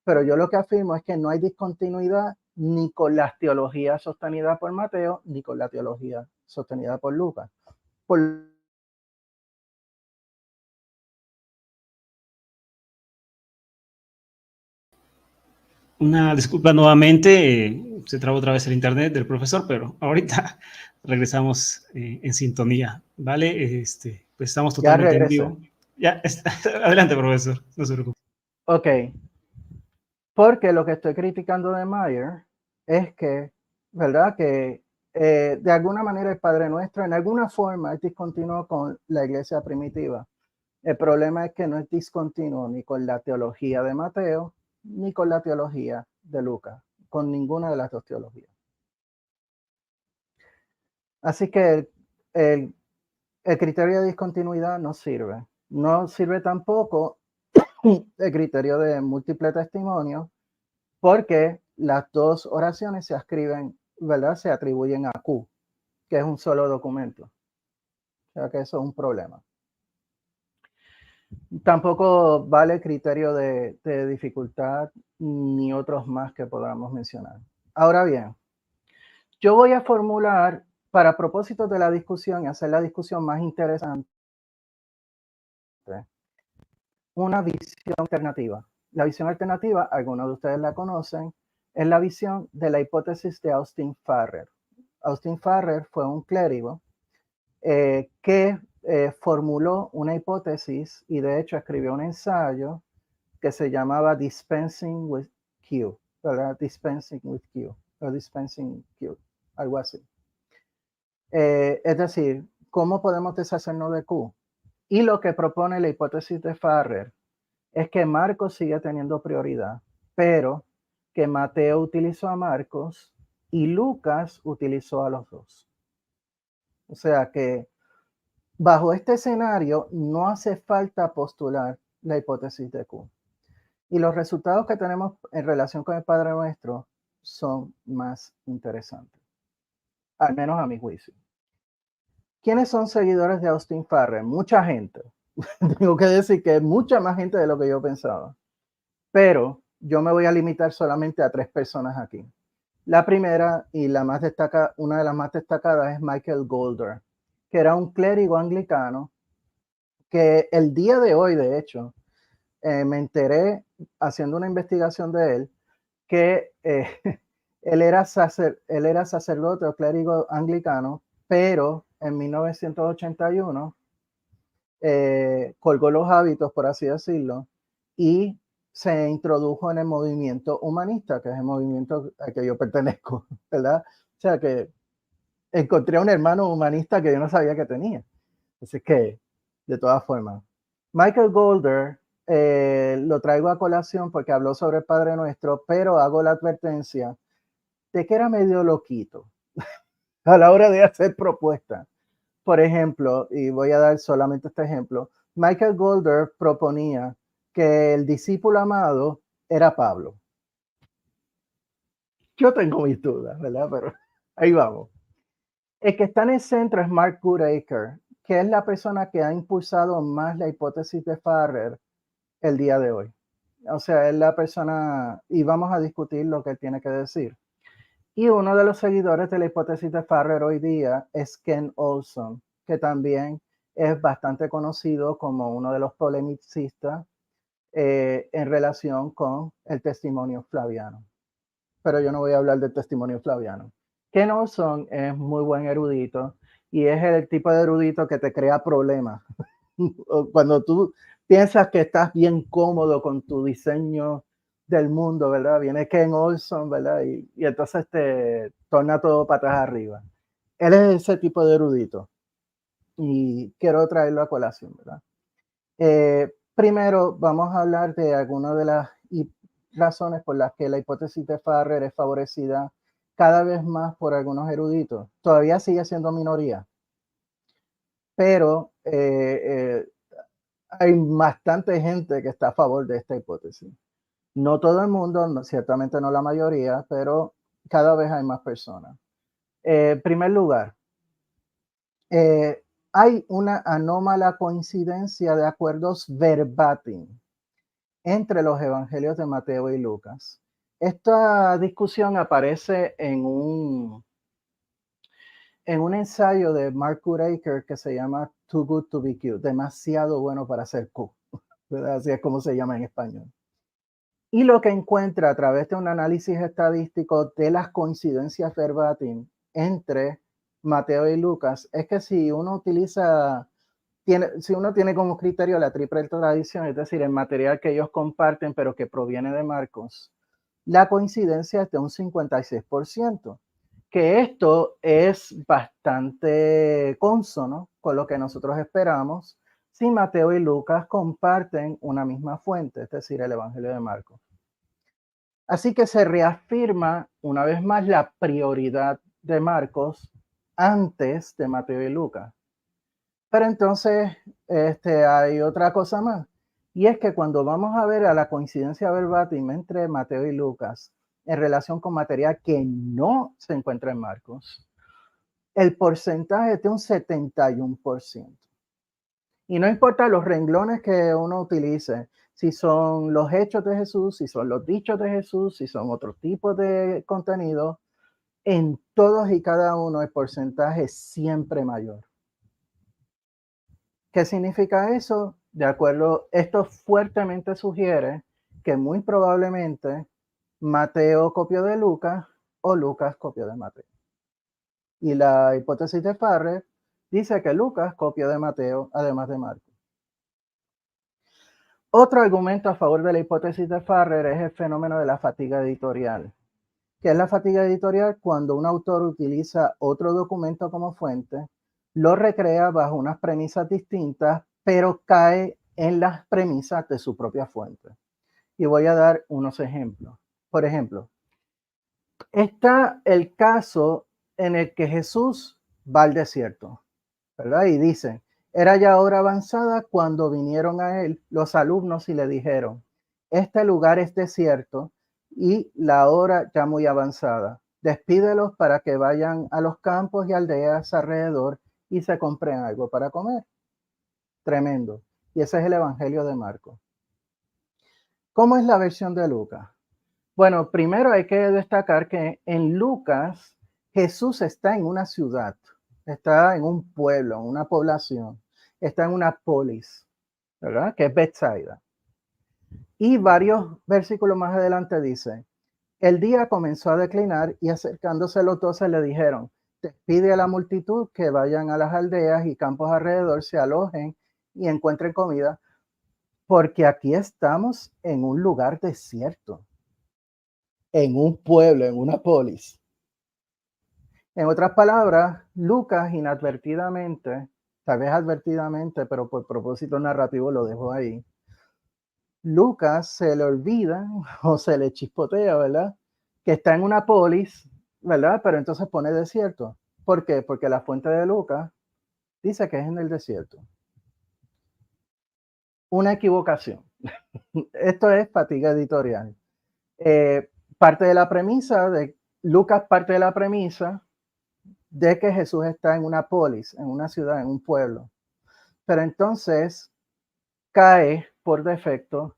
pero yo lo que afirmo es que no hay discontinuidad ni con la teología sostenida por Mateo, ni con la teología sostenida por Lucas. Por Una disculpa nuevamente, se trabó otra vez el internet del profesor, pero ahorita regresamos en sintonía, ¿vale? Pues estamos ya totalmente en regresé. vivo. Ya, adelante, profesor, no se preocupe. Ok, porque lo que estoy criticando de Meyer es que, ¿verdad? Que de alguna manera el Padre Nuestro, en alguna forma, es discontinuo con la iglesia primitiva. El problema es que no es discontinuo ni con la teología de Mateo, ni con la teología de Lucas, con ninguna de las dos teologías. Así que el criterio de discontinuidad no sirve. No sirve tampoco el criterio de múltiple testimonio, porque las dos oraciones se escriben, ¿verdad? Se atribuyen a Q, que es un solo documento. O sea que eso es un problema. Tampoco vale el criterio de dificultad ni otros más que podamos mencionar. Ahora bien, yo voy a formular para propósitos de la discusión y hacer la discusión más interesante una visión alternativa. La visión alternativa, algunos de ustedes la conocen, es la visión de la hipótesis de Austin Farrer. Austin Farrer fue un clérigo que formuló una hipótesis y de hecho escribió un ensayo que se llamaba Dispensing with Q, ¿verdad? Dispensing with Q, o Dispensing Q, algo así. Es decir, ¿cómo podemos deshacernos de Q? Y lo que propone la hipótesis de Farrer es que Marcos sigue teniendo prioridad, pero que Mateo utilizó a Marcos y Lucas utilizó a los dos. O sea que bajo este escenario no hace falta postular la hipótesis de Q. Y los resultados que tenemos en relación con el Padre Nuestro son más interesantes, al menos a mi juicio. ¿Quiénes son seguidores de Austin Farrer? Mucha gente. Tengo que decir que mucha más gente de lo que yo pensaba. Pero yo me voy a limitar solamente a 3 personas aquí. La primera y la más destacada, una de las más destacadas es Michael Golder, que era un clérigo anglicano que el día de hoy, de hecho, me enteré haciendo una investigación de él que él era sacerdote o clérigo anglicano, pero en 1981 colgó los hábitos, por así decirlo, y se introdujo en el movimiento humanista, que es el movimiento al que yo pertenezco, ¿verdad? O sea que encontré a un hermano humanista que yo no sabía que tenía. Así que, de todas formas, Michael Golder lo traigo a colación porque habló sobre el Padre Nuestro, pero hago la advertencia de que era medio loquito a la hora de hacer propuestas. Por ejemplo, y voy a dar solamente este ejemplo, Michael Golder proponía que el discípulo amado era Pablo. Yo tengo mis dudas, ¿verdad? Pero ahí vamos. El que está en el centro es Mark Goodacre, que es la persona que ha impulsado más la hipótesis de Farrer el día de hoy. O sea, es la persona, y vamos a discutir lo que él tiene que decir. Y uno de los seguidores de la hipótesis de Farrer hoy día es Ken Olson, que también es bastante conocido como uno de los polemicistas en relación con el testimonio flaviano. Pero yo no voy a hablar del testimonio flaviano. Ken Olson es muy buen erudito y es el tipo de erudito que te crea problemas. Cuando tú piensas que estás bien cómodo con tu diseño del mundo, ¿verdad? Viene Ken Olson, ¿verdad? Y entonces te torna todo para atrás arriba. Él es ese tipo de erudito y quiero traerlo a colación, ¿verdad? Primero vamos a hablar de algunas de las razones por las que la hipótesis de Farrer es favorecida cada vez más por algunos eruditos. Todavía sigue siendo minoría, pero hay bastante gente que está a favor de esta hipótesis. No todo el mundo, no, ciertamente no la mayoría, pero cada vez hay más personas. En primer lugar, hay una anómala coincidencia de acuerdos verbatim entre los evangelios de Mateo y Lucas. Esta discusión aparece en un ensayo de Mark Goodacre que se llama Too Good to Be Q, demasiado bueno para ser Q, ¿verdad? Así es como se llama en español. Y lo que encuentra a través de un análisis estadístico de las coincidencias verbatim entre Mateo y Lucas es que si uno tiene como criterio la triple tradición, es decir, el material que ellos comparten pero que proviene de Marcos, la coincidencia es de un 56%, que esto es bastante consono con lo que nosotros esperamos si Mateo y Lucas comparten una misma fuente, es decir, el Evangelio de Marcos. Así que se reafirma una vez más la prioridad de Marcos antes de Mateo y Lucas. Pero entonces hay otra cosa más, y es que cuando vamos a ver a la coincidencia verbatim entre Mateo y Lucas en relación con material que no se encuentra en Marcos, el porcentaje es de un 71%. Y no importa los renglones que uno utilice, si son los hechos de Jesús, si son los dichos de Jesús, si son otros tipos de contenido, en todos y cada uno el porcentaje es siempre mayor. ¿Qué significa eso? De acuerdo, esto fuertemente sugiere que muy probablemente Mateo copió de Lucas o Lucas copió de Mateo. Y la hipótesis de Farrer dice que Lucas copió de Mateo, además de Marcos. Otro argumento a favor de la hipótesis de Farrer es el fenómeno de la fatiga editorial. ¿Qué es la fatiga editorial? Cuando un autor utiliza otro documento como fuente, lo recrea bajo unas premisas distintas, pero cae en las premisas de su propia fuente. Y voy a dar unos ejemplos. Por ejemplo, está el caso en el que Jesús va al desierto, ¿verdad? Y dice, era ya hora avanzada cuando vinieron a él los alumnos y le dijeron, este lugar es desierto y la hora ya muy avanzada. Despídelos para que vayan a los campos y aldeas alrededor y se compren algo para comer. Tremendo. Y ese es el Evangelio de Marcos. ¿Cómo es la versión de Lucas? Bueno, primero hay que destacar que en Lucas Jesús está en una ciudad, está en un pueblo, en una población, está en una polis, ¿verdad? Que es Bethsaida. Y varios versículos más adelante dice, el día comenzó a declinar y acercándose los 12 le dijeron, despide a la multitud que vayan a las aldeas y campos alrededor, se alojen y encuentren comida, porque aquí estamos en un lugar desierto, en un pueblo, en una polis. En otras palabras, Lucas inadvertidamente, tal vez advertidamente, pero por propósito narrativo lo dejo ahí. Lucas se le olvida o se le chispotea, ¿verdad? Que está en una polis, ¿verdad? Pero entonces pone desierto. ¿Por qué? Porque la fuente de Lucas dice que es en el desierto. Una equivocación. Esto es fatiga editorial. Parte de la premisa de Lucas, parte de la premisa de que Jesús está en una polis, en una ciudad, en un pueblo. Pero entonces cae por defecto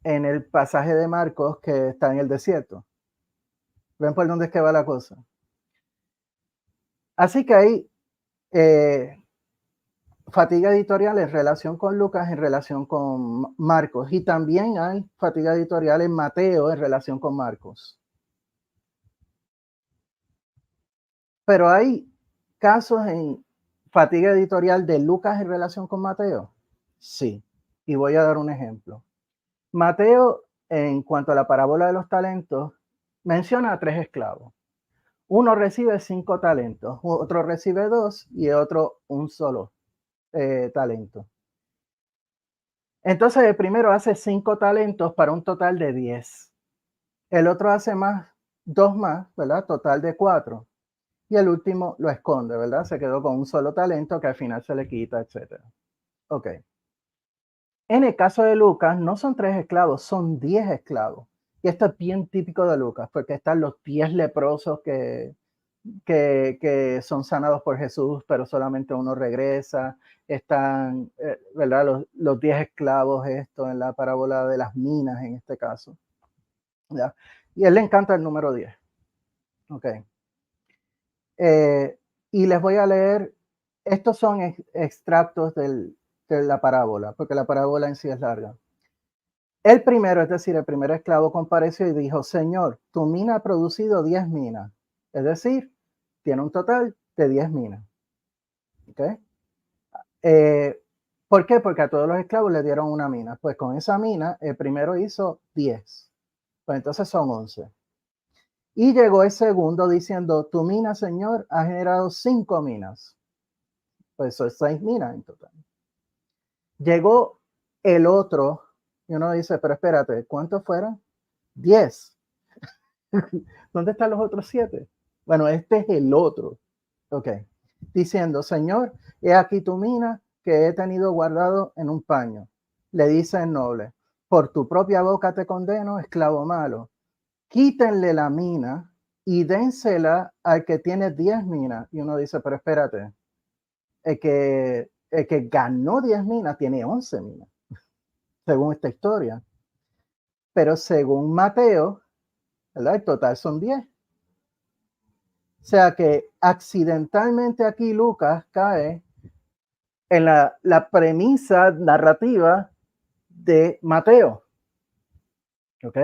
en el pasaje de Marcos que está en el desierto. ¿Ven por dónde es que va la cosa? Así que hay fatiga editorial en relación con Lucas, en relación con Marcos, y también hay fatiga editorial en Mateo en relación con Marcos. Pero hay casos en fatiga editorial de Lucas en relación con Mateo. Sí, y voy a dar un ejemplo. Mateo, en cuanto a la parábola de los talentos, menciona a 3 esclavos. Uno recibe 5 talentos, otro recibe 2 y otro un solo talento. Entonces el primero hace 5 talentos para un total de 10. El otro hace más, 2 más, ¿verdad? Total de 4. Y el último lo esconde, ¿verdad? Se quedó con un solo talento que al final se le quita, etc. Ok. En el caso de Lucas, no son 3 esclavos, son 10 esclavos. Y esto es bien típico de Lucas, porque están los 10 leprosos que son sanados por Jesús, pero solamente uno regresa. Están, ¿verdad? Los 10 esclavos, esto en la parábola de las minas, en este caso. ¿Ya? Y a él le encanta el número 10. Ok. Y les voy a leer, estos son extractos de la parábola, porque la parábola en sí es larga. El primero, es decir, el primer esclavo compareció y dijo, Señor, tu mina ha producido 10 minas. Es decir, tiene un total de 10 minas. ¿Okay? ¿Por qué? Porque a todos los esclavos le dieron una mina. Pues con esa mina, el primero hizo 10. Pues entonces son 11. Y llegó el segundo diciendo, tu mina, Señor, ha generado 5 minas. Pues son 6 minas en total. Llegó el otro y uno dice, pero espérate, ¿cuántos fueron? 10. ¿Dónde están los otros 7? Bueno, este es el otro. Ok. Diciendo, Señor, he aquí tu mina que he tenido guardado en un paño. Le dice el noble, por tu propia boca te condeno, esclavo malo. Quítenle la mina y dénsela al que tiene 10 minas. Y uno dice, pero espérate, el que ganó 10 minas tiene 11 minas, según esta historia. Pero según Mateo, ¿verdad? El total son 10. O sea que accidentalmente aquí Lucas cae en la premisa narrativa de Mateo. ¿Ok?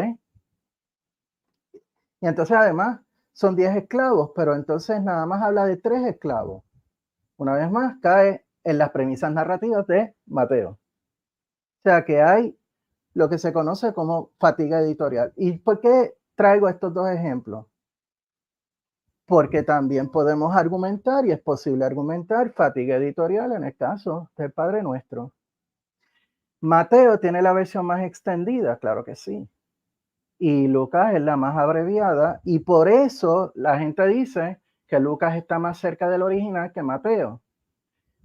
Y entonces además son 10 esclavos, pero entonces nada más habla de 3 esclavos. Una vez más cae en las premisas narrativas de Mateo. O sea que hay lo que se conoce como fatiga editorial. ¿Y por qué traigo estos dos ejemplos? Porque también podemos argumentar, y es posible argumentar, fatiga editorial en el caso del Padre Nuestro. Mateo tiene la versión más extendida, claro que sí. Y Lucas es la más abreviada, y por eso la gente dice que Lucas está más cerca del original que Mateo.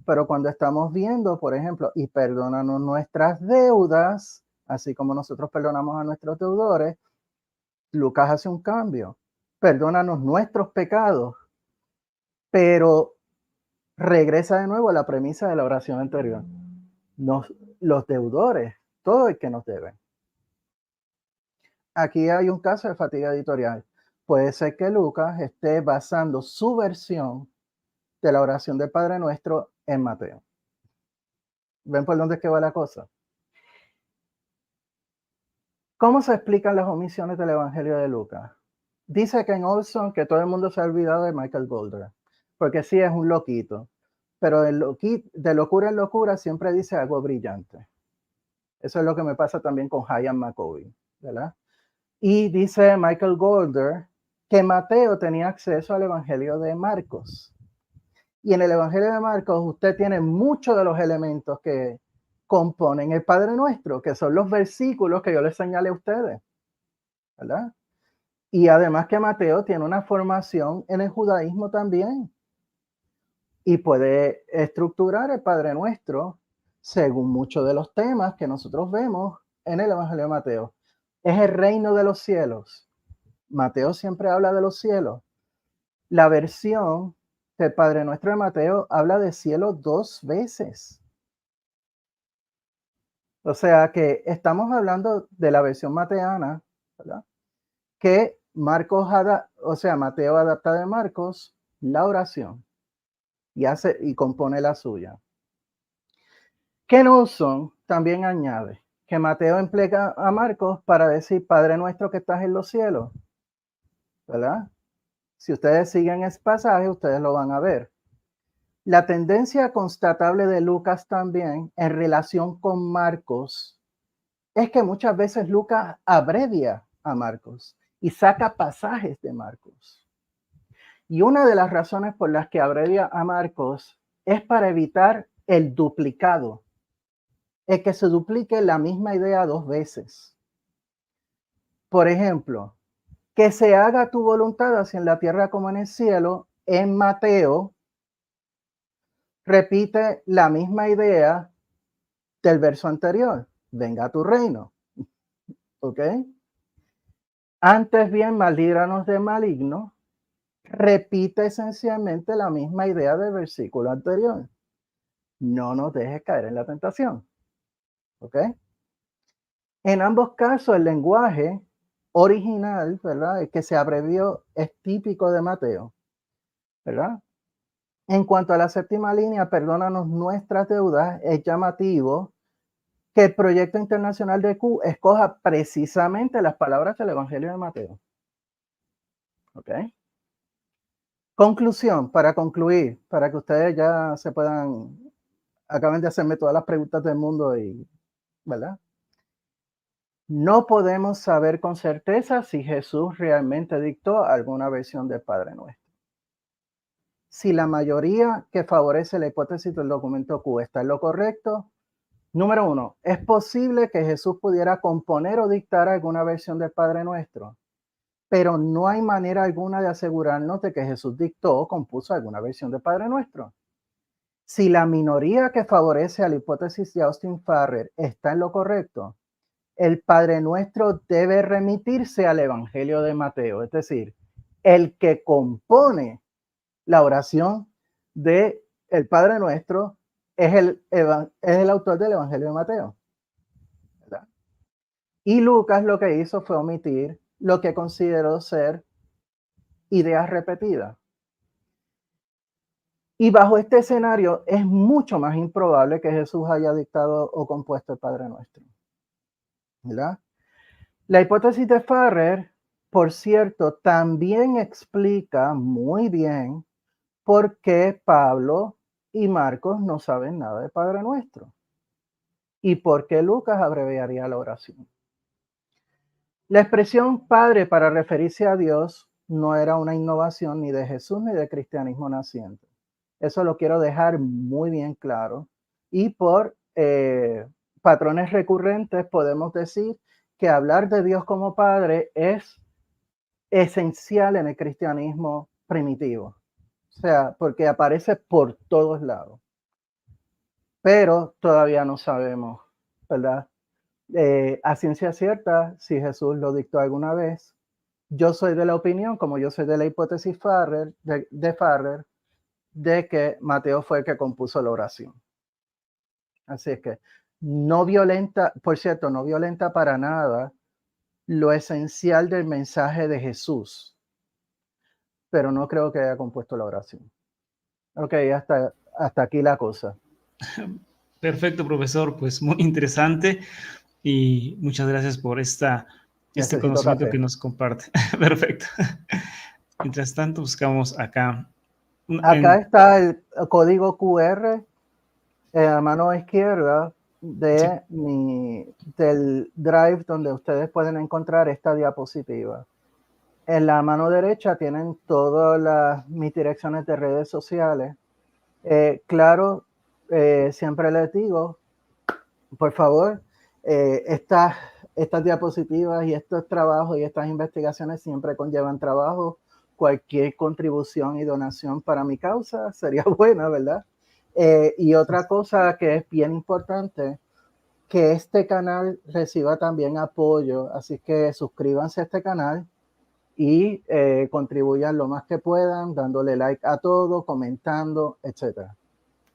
Pero cuando estamos viendo, por ejemplo, y perdónanos nuestras deudas, así como nosotros perdonamos a nuestros deudores, Lucas hace un cambio. Perdónanos nuestros pecados, pero regresa de nuevo a la premisa de la oración anterior. Los deudores, todo el que nos debe. Aquí hay un caso de fatiga editorial. Puede ser que Lucas esté basando su versión de la oración del Padre Nuestro en Mateo. ¿Ven por dónde es que va la cosa? ¿Cómo se explican las omisiones del Evangelio de Lucas? Dice Ken Olson que todo el mundo se ha olvidado de Michael Golder, porque sí es un loquito, pero de locura en locura siempre dice algo brillante. Eso es lo que me pasa también con Hayam McCovey, ¿verdad? Y dice Michael Golder que Mateo tenía acceso al Evangelio de Marcos. Y en el Evangelio de Marcos usted tiene muchos de los elementos que componen el Padre Nuestro, que son los versículos que yo les señalé a ustedes, ¿verdad? Y además que Mateo tiene una formación en el judaísmo también y puede estructurar el Padre Nuestro según muchos de los temas que nosotros vemos en el Evangelio de Mateo. Es el reino de los cielos. Mateo siempre habla de los cielos. La versión del Padre Nuestro de Mateo habla de cielo 2 veces. O sea que estamos hablando de la versión mateana, ¿verdad? Que Mateo adapta de Marcos la oración y compone la suya. Ken Olson también añade que Mateo emplea a Marcos para decir Padre Nuestro que estás en los cielos, ¿verdad? Si ustedes siguen ese pasaje, ustedes lo van a ver. La tendencia constatable de Lucas también en relación con Marcos es que muchas veces Lucas abrevia a Marcos y saca pasajes de Marcos. Y una de las razones por las que abrevia a Marcos es para evitar el duplicado, el que se duplique la misma idea 2 veces. Por ejemplo, que se haga tu voluntad así en la tierra como en el cielo, en Mateo, repite la misma idea del verso anterior, venga a tu reino. ¿Ok? Antes bien, maldíbranos de maligno, repite esencialmente la misma idea del versículo anterior. No nos dejes caer en la tentación. ¿Ok? En ambos casos, el lenguaje original, ¿verdad? El que se abrevió es típico de Mateo, ¿verdad? En cuanto a la séptima línea, perdónanos nuestras deudas, es llamativo que el proyecto internacional de Q escoja precisamente las palabras del Evangelio de Mateo. ¿Ok? Conclusión, para concluir, para que ustedes ya acaben de hacerme todas las preguntas del mundo ¿verdad? No podemos saber con certeza si Jesús realmente dictó alguna versión del Padre Nuestro. Si la mayoría que favorece la hipótesis del documento Q está en lo correcto, número 1, ¿es posible que Jesús pudiera componer o dictar alguna versión del Padre Nuestro? Pero no hay manera alguna de asegurarnos de que Jesús dictó o compuso alguna versión del Padre Nuestro. Si la minoría que favorece a la hipótesis de Austin Farrer está en lo correcto, el Padre Nuestro debe remitirse al Evangelio de Mateo, es decir, el que compone la oración de el Padre Nuestro es el autor del Evangelio de Mateo, ¿verdad? Y Lucas lo que hizo fue omitir lo que consideró ser ideas repetidas. Y bajo este escenario es mucho más improbable que Jesús haya dictado o compuesto el Padre Nuestro, ¿verdad? La hipótesis de Farrer, por cierto, también explica muy bien por qué Pablo y Marcos no saben nada de Padre Nuestro y por qué Lucas abreviaría la oración. La expresión Padre para referirse a Dios no era una innovación ni de Jesús ni del cristianismo naciente. Eso lo quiero dejar muy bien claro. Y patrones recurrentes, podemos decir que hablar de Dios como Padre es esencial en el cristianismo primitivo. O sea, porque aparece por todos lados. Pero todavía no sabemos, ¿verdad? A ciencia cierta, si Jesús lo dictó alguna vez, yo soy de la opinión, como yo soy de la hipótesis Farrer, de Farrer, de que Mateo fue el que compuso la oración. Así es que no violenta, por cierto, no violenta para nada lo esencial del mensaje de Jesús, pero no creo que haya compuesto la oración. Ok, hasta aquí la cosa. Perfecto, profesor, pues muy interesante y muchas gracias por este Necesito conocimiento café. que nos comparte. Perfecto. Mientras tanto, buscamos acá. Acá está el código QR en la mano izquierda de del drive donde ustedes pueden encontrar esta diapositiva. En la mano derecha tienen todas mis direcciones de redes sociales. Claro, siempre les digo, por favor, estas diapositivas y estos trabajos y estas investigaciones siempre conllevan trabajo. Cualquier contribución y donación para mi causa sería buena, ¿verdad? Y otra cosa que es bien importante, que este canal reciba también apoyo, así que suscríbanse a este canal y contribuyan lo más que puedan, dándole like a todo, comentando, etcétera.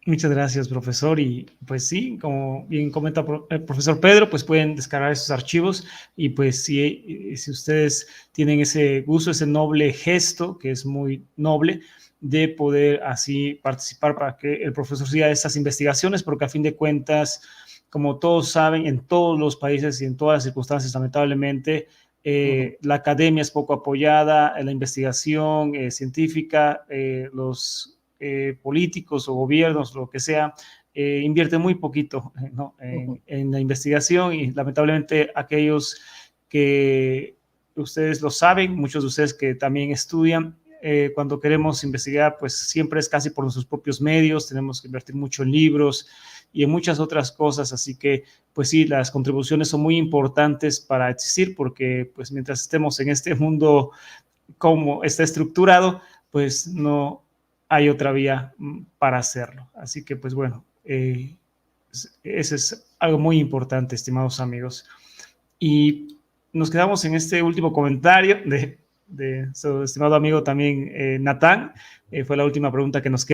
Muchas gracias, profesor. Y pues sí, como bien comenta el profesor Pedro, pues pueden descargar esos archivos y pues si ustedes tienen ese gusto, ese noble gesto, que es muy noble, de poder así participar para que el profesor siga estas investigaciones, porque a fin de cuentas, como todos saben, en todos los países y en todas las circunstancias, lamentablemente, la academia es poco apoyada, la investigación científica, los políticos o gobiernos, lo que sea, invierten muy poquito, ¿no? en la investigación y lamentablemente aquellos que ustedes lo saben, muchos de ustedes que también estudian, cuando queremos investigar, pues siempre es casi por nuestros propios medios, tenemos que invertir mucho en libros y en muchas otras cosas, así que pues sí, las contribuciones son muy importantes para existir porque pues mientras estemos en este mundo como está estructurado, pues no hay otra vía para hacerlo. Así que pues bueno, ese es algo muy importante, estimados amigos. Y nos quedamos en este último comentario de su estimado amigo también Natán. Fue la última pregunta que nos quedó.